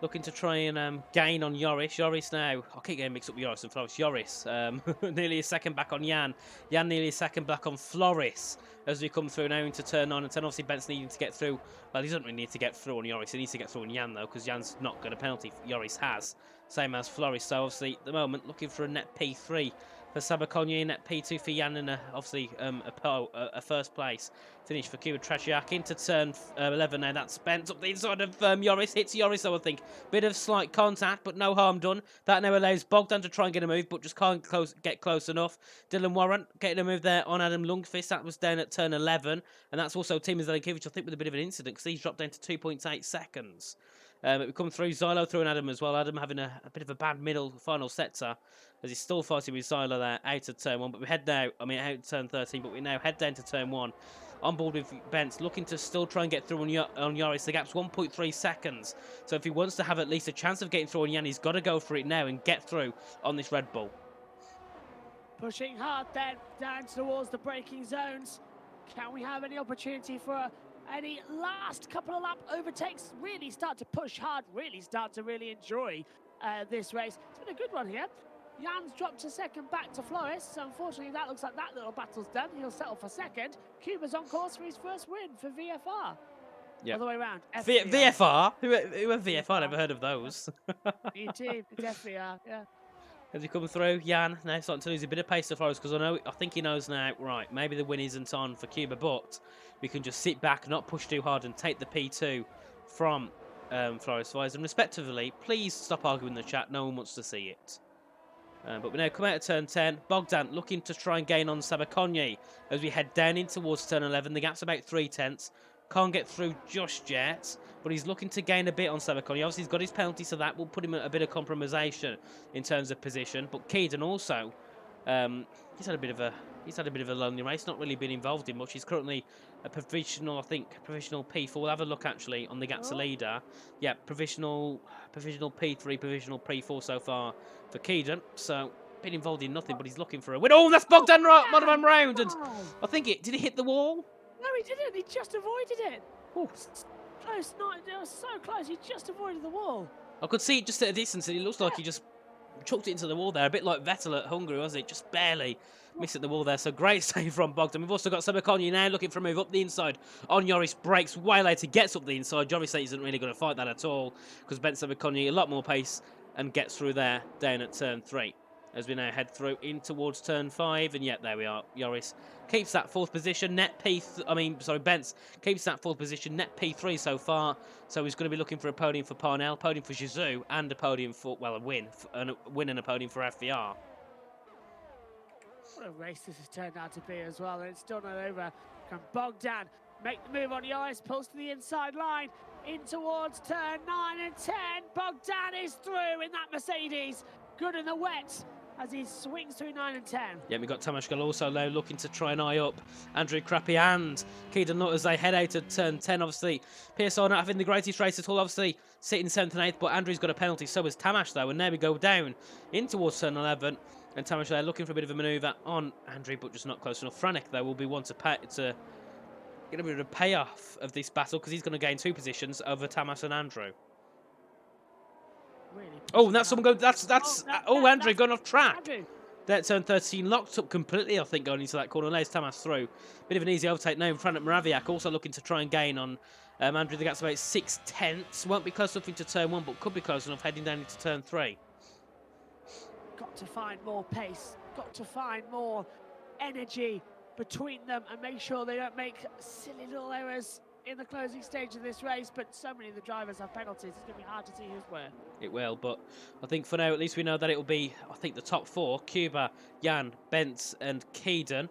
looking to try and gain on Joris. Joris now, I keep getting mixed up with Joris and Floris. Joris, nearly a second back on Jan. Jan nearly a second back on Floris. As we come through now into turn 9 and 10, obviously Ben's needing to get through. Well, he doesn't really need to get through on Joris. He needs to get through on Jan, though, because Jan's not got a penalty. Joris has. Same as Floris. So, obviously, at the moment, looking for a net P3 for Sabakonyi, net P2 for Jan, and obviously a first place finish for Cuba Trashiak. Into turn 11 now. That's Spence up the inside of Joris. Hits Joris, though, I think. Bit of slight contact, but no harm done. That now allows Bogdan to try and get a move, but just can't get close enough. Dylan Warren getting a move there on Adam Lundqvist. That was down at turn 11. And that's also Timo Zelenkiewicz, I think, with a bit of an incident, because he's dropped down to 2.8 seconds. But we come through Zylo through and Adam as well. Adam having a bit of a bad final sector, as he's still fighting with Zylo there out of turn 1. But we head now, out of turn 13, but we now head down to turn 1. On board with Bence, looking to still try and get through on Joris. The gap's 1.3 seconds. So if he wants to have at least a chance of getting through on Jan, he's got to go for it now and get through on this Red Bull. Pushing hard then down towards the braking zones. Can we have any opportunity for any last couple of lap overtakes? Really start to push hard, really start to enjoy this race. It's been a good one here. Jan's dropped to second back to Floris, so unfortunately that looks like that little battle's done. He'll settle for second. Cuba's on course for his first win for VFR. Yeah. All the way around. VFR? Who are VFR? I never heard of those. ET, it's FVR, yeah. As we come through, Jan now starting to lose a bit of pace to Floris, because I think he knows now, right, maybe the win isn't on for Cuba, but we can just sit back, not push too hard, and take the P2 from Floris Weiss. And respectively, please stop arguing in the chat. No one wants to see it. But we now come out of turn 10. Bogdan looking to try and gain on Sabakonyi as we head down in towards turn 11. The gap's about 3 tenths. Can't get through just yet, but he's looking to gain a bit on Sabakonyi. Obviously, he's got his penalty, so that will put him at a bit of compromisation in terms of position. But Keaton also, he's had a bit of a lonely race, not really been involved in much. He's currently a provisional, I think, provisional P4. We'll have a look actually on the gap to leader. Yeah, provisional P3, provisional P4 so far for Keaton. So been involved in nothing, but he's looking for a win. Oh, that's Bogdan Monovan round, and I think did he hit the wall? No, he didn't. He just avoided it. Oh, close, it was so close. He just avoided the wall. I could see it just at a distance, and it looks like he just chucked it into the wall there, a bit like Vettel at Hungary, wasn't it? Just barely missed at the wall there. So great save from Bogdan. We've also got Sabakonyi now looking for a move up the inside on Joris. Breaks way later, gets up the inside. Joris isn't really going to fight that at all, because Ben Sabakonyi a lot more pace and gets through there down at turn 3. as we now head through in towards turn 5. And yet, there we are. Joris keeps that 4th position. Bence keeps that 4th position. Net P3 so far. So he's going to be looking for a podium for Parnell, podium for Zizou, and a podium for, well, a win and a podium for FVR. What a race this has turned out to be as well. And it's done it over. Can Bogdan make the move on Joris, pulls to the inside line, in towards turn 9 and 10. Bogdan is through in that Mercedes. Good in the wet as he swings through 9 and 10. Yeah, we've got Tomasz also low looking to try and eye up Andrew Crappy and Keedan Nutt as they head out at turn 10. Obviously, Pearson not having the greatest race at all, obviously sitting 7th and 8th, but Andrew's got a penalty, so has Tamas though, and there we go down in towards turn 11. And Tamas there looking for a bit of a manoeuvre on Andrew, but just not close enough. Franek though will be one to get a bit of a payoff of this battle because he's going to gain 2 positions over Tamas and Andrew. Really Oh, and that's someone going. Andrew going off track. Andrew. That turn 13 locked up completely, I think, going into that corner. There's Tamas through. Bit of an easy overtake now in front of Moraviak, also looking to try and gain on Andrew. The gap's about 6/10. Won't be close enough into turn 1, but could be close enough heading down into turn 3. Got to find more pace, got to find more energy between them and make sure they don't make silly little errors in the closing stage of this race. But so many of the drivers have penalties, it's going to be hard to see who's where. It will, but I think for now at least we know that it will be, I think, the top 4, Cuba, Jan, Bence and Keedan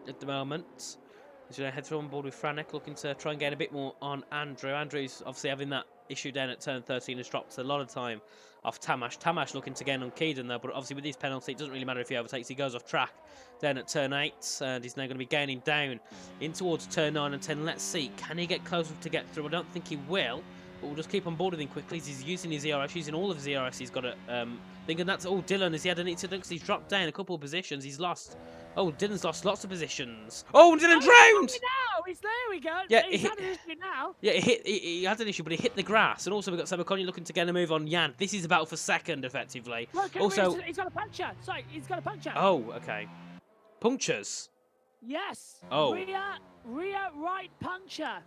at the moment. As you know, head through on board with Franek, looking to try and gain a bit more on Andrew. Andrew's obviously having that issue down at turn 13, has dropped a lot of time off Tamas. Tamas looking to gain on Keedan though, but obviously with his penalty, it doesn't really matter if he overtakes, he goes off track down at turn 8, and he's now going to be gaining down in towards turn 9 and 10. Let's see, can he get close enough to get through? I don't think he will, but we'll just keep on board with him quickly. He's using his ERS, using all of his ERS. He's got a thinking that's all Dylan. Has he had an incident? Because he's dropped down a couple of positions. He's lost. Oh, Dylan's lost lots of positions. Oh, Dylan drowned! Now he's there. We go. Yeah, he's had an issue now. Yeah, he had an issue, but he hit the grass. And also we've got Sabakonya looking to get a move on Jan. This is a battle for second, effectively. Look, also, he's got a puncture. Sorry, he's got a puncture. Oh, okay. Punctures. Yes. Oh. Rear right puncture.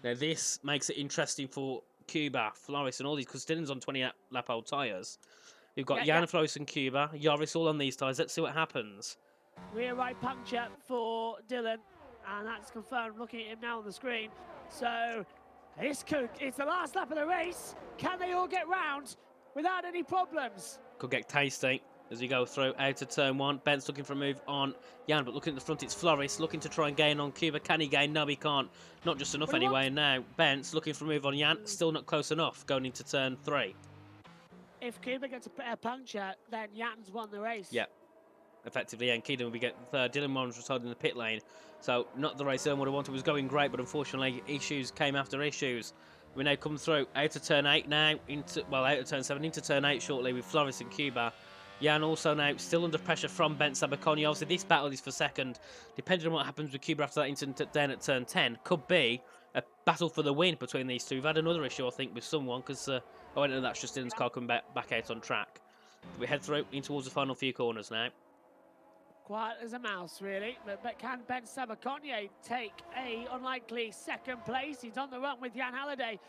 Now this makes it interesting for Cuba, Floris, and all these, because Dylan's on 20 lap old tyres. We've got Jan, Floris, and Cuba. Joris all on these tyres. Let's see what happens. Rear right puncture for Dylan, and that's confirmed looking at him now on the screen. So it's the last lap of the race. Can they all get round without any problems? Could get tasty as we go through out of turn 1. Ben's looking for a move on Jan, but looking at the front, it's Floris looking to try and gain on Cuba. Can he gain? No, he can't. Not just enough anyway. And now Ben's looking for a move on Jan. Still not close enough going into turn 3. If Cuba gets a puncture, then Jan's won the race. Yeah. Effectively, and Keedan will be getting third. Dylan Morris was holding the pit lane, so not the race Dylan would have wanted. Was going great, but unfortunately, issues came after issues. We now come through out of turn 8 now, out of turn 7 into turn 8 shortly with Floris and Cuba. Jan also now still under pressure from Ben Sabakonya. Obviously, this battle is for second. Depending on what happens with Cuba after that into down at turn 10, could be a battle for the win between these two. We've had another issue, I think, with someone, because I don't know, that's just Dylan's car coming back out on track. We head through in towards the final few corners now. Quiet as a mouse, really. But can Ben Sabakonya take a unlikely second place? He's on the run with Jan Halliday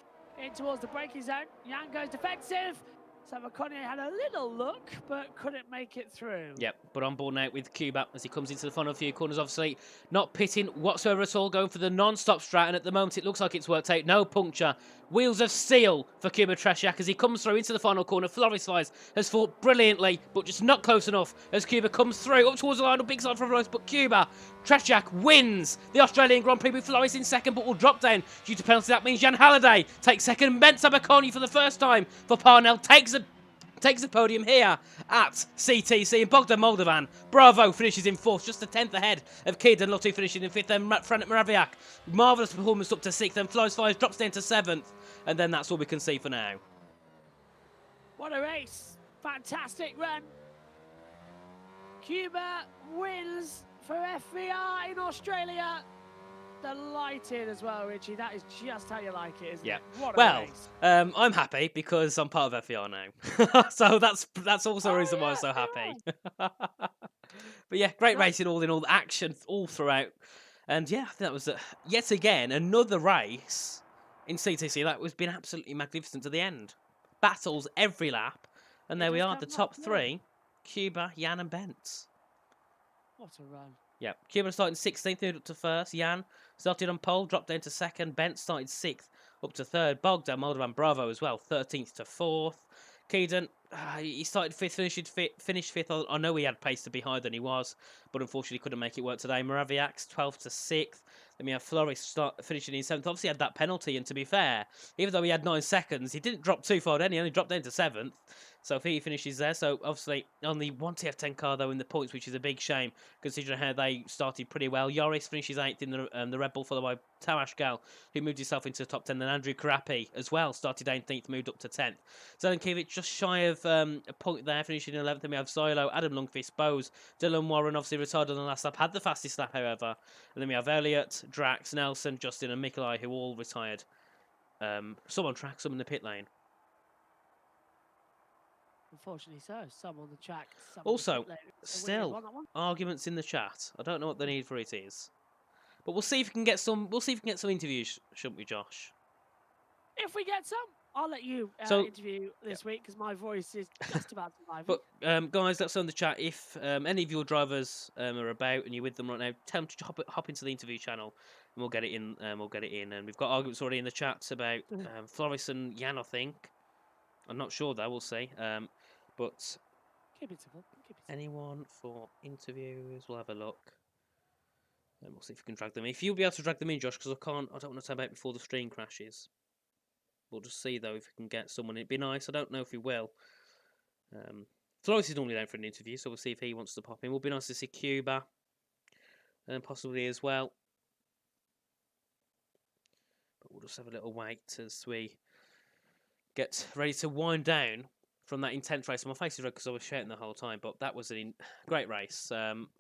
in towards the braking zone. Jan goes defensive. Sabakonya had a little look, but couldn't make it through. Yep, but on board now with Cuba as he comes into the final few corners. Obviously, not pitting whatsoever at all, going for the non-stop strat, and at the moment it looks like it's worked out. No puncture. Wheels of steel for Cuba Treshak as he comes through into the final corner. Floris has fought brilliantly, but just not close enough as Cuba comes through up towards the line. A big side for Floris, but Cuba Treshak wins the Australian Grand Prix with Floris in second, but will drop down due to penalty. That means Jan Halliday takes second. Ben Sabakonya for the first time for Parnell takes the podium here at CTC, and Bogdan Moldovan, bravo, finishes in 4th, just a 10th ahead of Keedan Nutt finishing in 5th, then Franek Moraviak, marvellous performance up to 6th, then Floris drops down to 7th, and then that's all we can see for now. What a race. Fantastic run. Cuba wins for FVR in Australia. Delighted as well, Richie. That is just how you like it, isn't it? What a race. I'm happy because I'm part of FVR now. So that's also a reason why I'm so happy. But yeah, great racing all in all, action all throughout. And yeah, I think that was yet again another race in CTC that was been absolutely magnificent to the end. Battles every lap. And there we are, the top 3 Cuba, Jan, and Bent. What a run. Yeah, Cuba started 16th, moved up to first. Jan started on pole, dropped down to second. Bent started 6th, up to third. Bogdan, Moldovan, Bravo as well, 13th to 4th. Keaton, he started 5th, finished 5th. I know he had pace to be higher than he was, but unfortunately couldn't make it work today. Moraviaks, 12th to 6th. Then we have Flores finishing in 7th. Obviously had that penalty, and to be fair, even though he had 9 seconds, he didn't drop too far then. He only dropped down to 7th. So he finishes there. So obviously only one TF10 car though in the points, which is a big shame considering how they started pretty well. Yoris finishes 8th in the Red Bull, followed by Tamas Gal, who moved himself into the top 10. Then Andrew Karapi as well started 18th, moved up to 10th. Zelenkiewicz just shy of a point there, finishing 11th. Then we have Silo, Adam Lundqvist, Bose, Dylan Warren, obviously retired on the last lap, had the fastest lap, however. And then we have Elliott, Drax, Nelson, Justin, and Mikolai, who all retired. Some on track, some in the pit lane. Unfortunately so. Some on the track, some Also, on the pit lane. It's a weird still one, that one. arguments in the chat. I don't know what the need for it is, but we'll see if we can get some. We'll see if we can get some interviews, shouldn't we, Josh? If we get some, I'll let you So- interview this week because my voice is just about surviving. But guys, that's on the chat. If any of your drivers are about and you're with them right now, tell them to hop into the interview channel, and we'll get it in. And we've got arguments already in the chats about Floris and Jan. I think. I'm not sure though. We'll see. But Keep it simple. Keep it simple. anyone for interviews? We'll have a look. And we'll see if we can drag them in. If you'll be able to drag them in, Josh, because I don't want to time out before the stream crashes. We'll just see though if we can get someone. It'd be nice. I don't know if we will. Floris is normally down for an interview, so we'll see if he wants to pop in. It would be nice to see Cuba, and possibly as well. But we'll just have a little wait as we get ready to wind down from that intense race. My face is red because I was shouting the whole time, but that was a great race.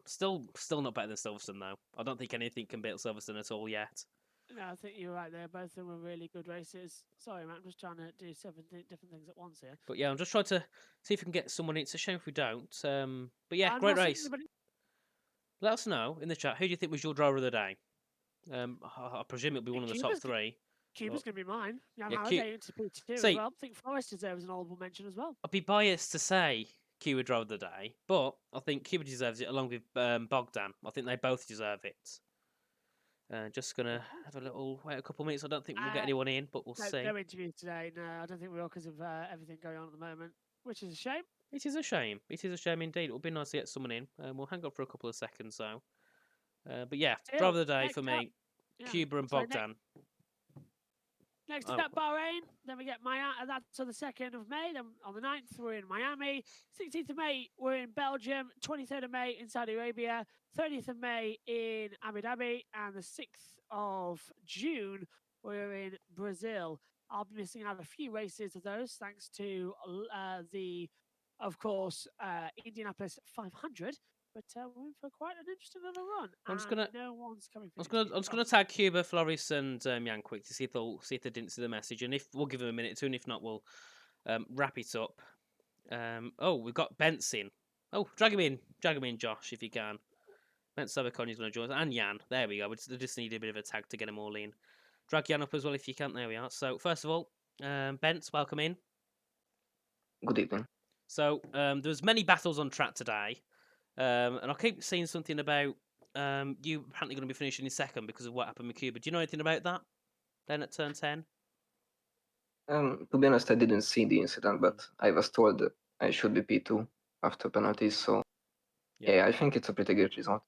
Still not better than Silverstone though. I don't think anything can beat Silverstone at all yet. No, I think you're right there. Both of them were really good races. Sorry, Matt, I'm just trying to do 7 different things at once here. But yeah, I'm just trying to see if we can get someone in. It's a shame if we don't. But yeah, I'm great not seeing race. anybody- Let us know in the chat. Who do you think was your driver of the day? I presume it'll be one of the top Cuba's g- 3. Cuba's going to be mine. Yeah, Yeah, I'm Cu- into P2 See- as well. I think Forest deserves an honourable mention as well. I'd be biased to say Cuba driver of the day, but I think Cuba deserves it along with Bogdan. I think they both deserve it. Just gonna have a little wait a couple of minutes. I don't think we'll get anyone in, but we'll see. No interviews today. No, I don't think we will because of everything going on at the moment, which is a shame. It is a shame. It is a shame indeed. It would be nice to get someone in. We'll hang up for a couple of seconds though. But yeah, Still, driver of the day next for up- me, Yeah. Cuba and So Bogdan. Next Oh. up, Bahrain. Then we get Miami. That's on the 2nd of May. Then on the 9th, we're in Miami. 16th of May, we're in Belgium. 23rd of May in Saudi Arabia. 30th of May in Abu Dhabi. And the 6th of June, we're in Brazil. I'll be missing out a few races of those thanks to of course, Indianapolis 500. But we're in for quite an interesting little run. I'm just and gonna- No one's coming. I'm just gonna tag Cuba, Floris, and Jan quick to see if they didn't see the message, and if we'll give them a minute to, and if not, we'll wrap it up. Oh, we've got Benson. Oh, drag him in, Josh, if you can. Bent Sabacon is going to join us, and Jan. There we go. We just need a bit of a tag to get them all in. Drag Jan up as well if you can. There we are. So first of all, Bent, welcome in. Good evening. So there was many battles on track today, and I keep seeing something about you apparently going to be finishing in second because of what happened with Cuba. Do you know anything about that? Then at turn 10? To be honest, I didn't see the incident, but I was told that I should be P2 after penalties. So yeah, I think it's a pretty good result.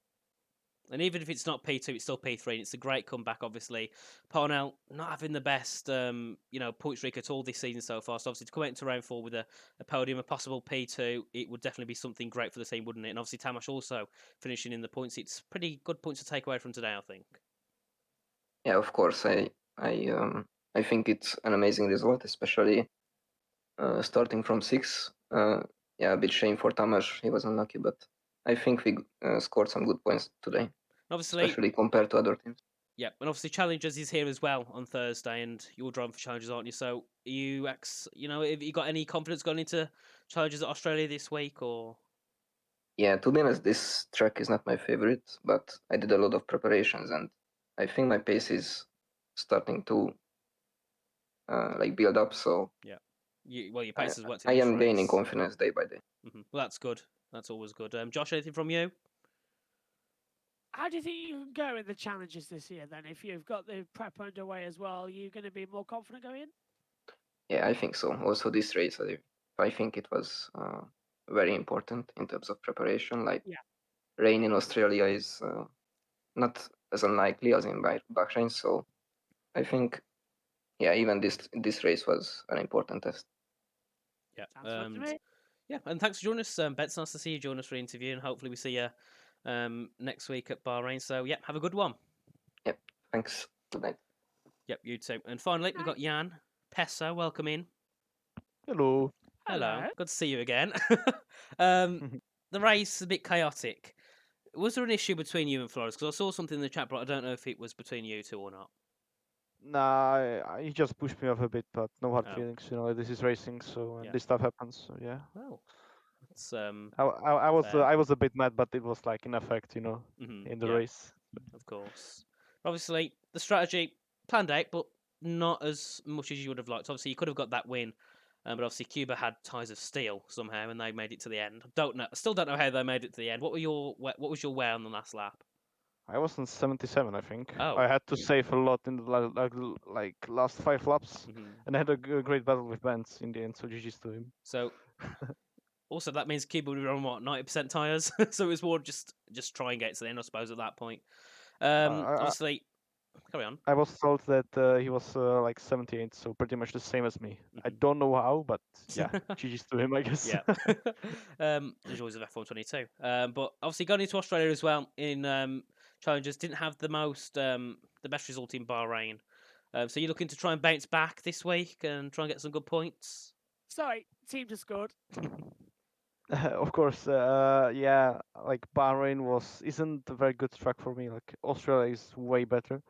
And even if it's not P2, it's still P3. And it's a great comeback, obviously. Parnell not having the best, point streak at all this season so far. So obviously to come out into round 4 with a podium, a possible P2, it would definitely be something great for the team, wouldn't it? And obviously Tamas also finishing in the points. It's pretty good points to take away from today, I think. Yeah, of course. I think it's an amazing result, especially starting from 6. Yeah, a bit shame for Tamas. He was unlucky, but I think we scored some good points today, Obviously, especially compared to other teams. yeah, and obviously Challengers is here as well on Thursday, and you're driving for Challengers, aren't you? So, have you got any confidence going into Challengers at Australia this week, or? Yeah, to be honest, this track is not my favorite, but I did a lot of preparations, and I think my pace is starting to build up. So Your pace has worked. I am gaining confidence day by day. Well, that's good. That's always good. Josh, anything from you? How do you think you can go in the challenges this year then? If you've got the prep underway as well, are you going to be more confident going in? Yeah, I think so. Also, this race, I think it was very important in terms of preparation. Like Yeah. rain in Australia is not as unlikely as in Bahrain, so I think yeah, even this race was an important test. Yeah. Sounds fun to me. Yeah, and thanks for joining us, Ben. It's nice to see you join us for the interview, and hopefully we see you next week at Bahrain. So, yeah, have a good one. Yep, thanks. Good night. Yep, you too. And finally, we've got Jan Pessa. Welcome in. Hello. Hello. Hello. Good to see you again. The race is a bit chaotic. Was there an issue between you and Flores? Because I saw something in the chat, but I don't know if it was between you two or not. Nah, he just pushed me off a bit, but no hard Oh. feelings. You know, this is racing, so Yeah. this stuff happens. So yeah. Well, it's I fair. was a bit mad, but it was like in effect, you know, in the Yeah, race. of course. Obviously, the strategy planned out, but not as much as you would have liked. Obviously, you could have got that win, but obviously Cuba had ties of steel somehow, and they made it to the end. I still don't know how they made it to the end. What was your way on the last lap? I was on 77, I think. Oh. I had to save a lot in the like last 5 laps, Mhm. and I had a great battle with Benz in the end. So GG's to him. So also that means Cuba would be on what 90% tires, so it was more just try and get to the end, I suppose, at that point. Obviously, carry on. I was told that he was like 78, so pretty much the same as me. I don't know how, but yeah, GG's to him, I guess. Yeah. The joys of F1 22. But obviously going into Australia as well in challenges didn't have the best result in Bahrain. So you're looking to try and bounce back this week and try and get some good points. Sorry, team just scored. Of course, yeah, like Bahrain isn't a very good track for me. Like Australia is way better.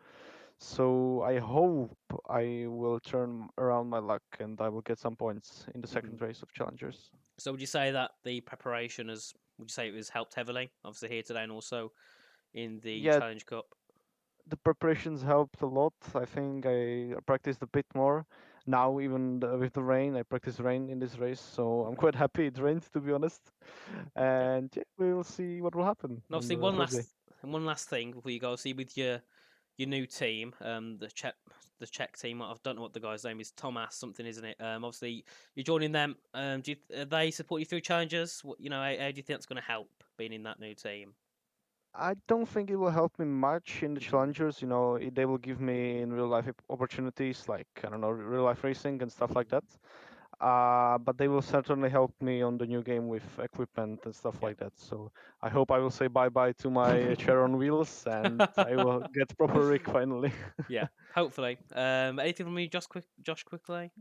So I hope I will turn around my luck and I will get some points in the second race of challengers. So would you say that the preparation would you say it was helped heavily? Obviously here today and also in the Yeah, Challenge Cup. the preparations helped a lot. I think I practiced a bit more. Now, even with the rain, I practice rain in this race, so I'm quite happy it rained, to be honest. And yeah, we will see what will happen And on obviously Thursday. one last thing before you go. See with your new team, the Czech team. I don't know what the guy's name is. Thomas something, isn't it? Obviously you're joining them. They support you through challenges? How do you think that's going to help being in that new team? I don't think it will help me much in the challengers. You know, they will give me in real life opportunities like I don't know, real life racing and stuff like that. But they will certainly help me on the new game with equipment and stuff like that. So I hope I will say bye bye to my chair on wheels and I will get proper rig finally. Yeah, hopefully. Anything from me, Josh, quickly?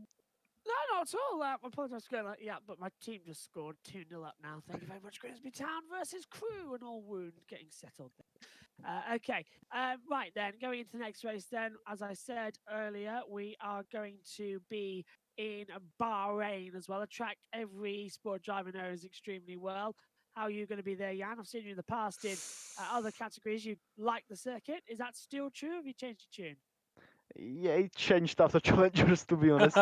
No, not at all. I apologise for going like, yeah, but my team just scored 2-0 up now. Thank you very much, Grimsby Town versus Crew, and all wound getting settled there. Okay, right then, going into the next race then, as I said earlier, we are going to be in Bahrain as well, a track every sport driver knows extremely well. How are you going to be there, Jan? I've seen you in the past in other categories. You like the circuit. Is that still true? Have you changed your tune? Yeah, it changed after challengers to be honest.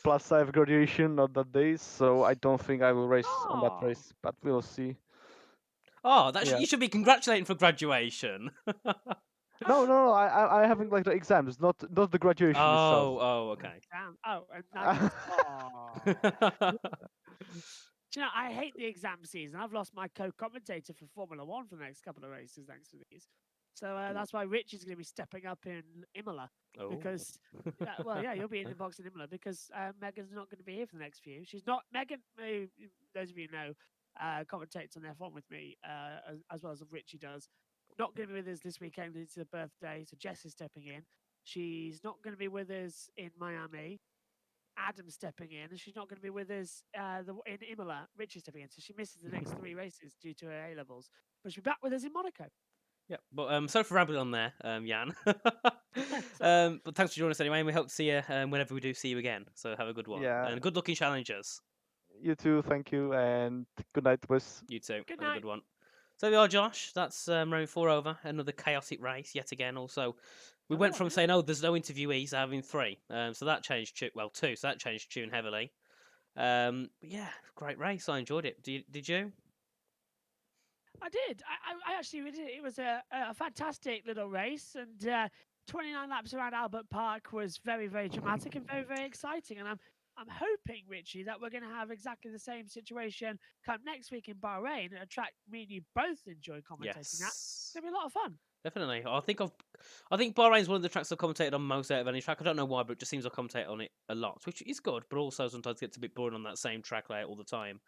Plus I have graduation on that day, so I don't think I will race on that Oh, race, but we'll see. Oh, Yeah. you should be congratulating for graduation. No. I having like the exams, not the graduation itself. Okay. damn. Oh, and now you. Oh. Do you know, I hate the exam season. I've lost my co-commentator for Formula One for the next couple of races thanks to these. So that's why Rich is going to be stepping up in Imola because, you'll be in the box in Imola because Megan's not going to be here for the next few. She's not Megan. Those of you know, commentates on F1 with me as well as Richie does. Not going to be with us this weekend. It's her birthday, so Jess is stepping in. She's not going to be with us in Miami. Adam stepping in, and she's not going to be with us in Imola. Richie stepping in, so she misses the next 3 races due to her A levels. But she'll be back with us in Monaco. Yeah, but sorry for rambling on there, Jan. Sorry. But thanks for joining us anyway, and we hope to see you whenever we do see you again. So have a good one, Yeah, and good luck in challenges. you too, thank you, and good night, boys. You too. Good Have a night. good one. So there we are, Josh. That's round 4 over. Another chaotic race yet again. Also, we went from saying, "Oh, there's no interviewees," to having 3. So that changed. 2. So that changed tune heavily. But yeah, great race. I enjoyed it. Did you? I did. I actually did. It was a fantastic little race, and 29 laps around Albert Park was very, very dramatic and very, very exciting. And I'm hoping, Richie, that we're going to have exactly the same situation come next week in Bahrain, at a track me and you both enjoy commentating at. It's Yes. going to be a lot of fun. Definitely. I think Bahrain's one of the tracks I've commentated on most out of any track. I don't know why, but it just seems I commentate on it a lot, which is good, but also sometimes gets a bit boring on that same track layout all the time.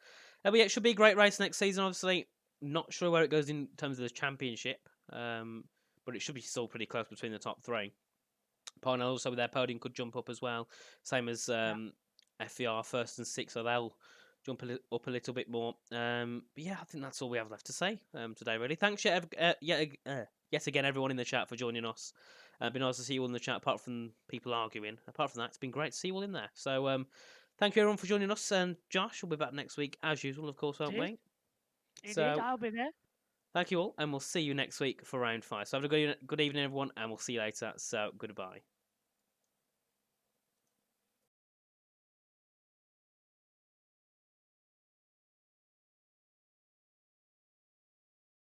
But yeah, it should be a great race next season. Obviously, not sure where it goes in terms of the championship, but it should be still pretty close between the top three. Parnell also with their podium could jump up as well, same as FVR first and sixth, so they'll jump up a little bit more. But yeah, I think that's all we have left to say today. Really, thanks yet again everyone in the chat for joining us. Been nice to see you all in the chat. Apart from people arguing, apart from that, it's been great to see you all in there. So thank you everyone for joining us. And Josh will be back next week as usual, of course, won't we? Indeed, So I'll be there. thank you all, and we'll see you next week for round 5. So have a good evening, everyone, and we'll see you later. So goodbye.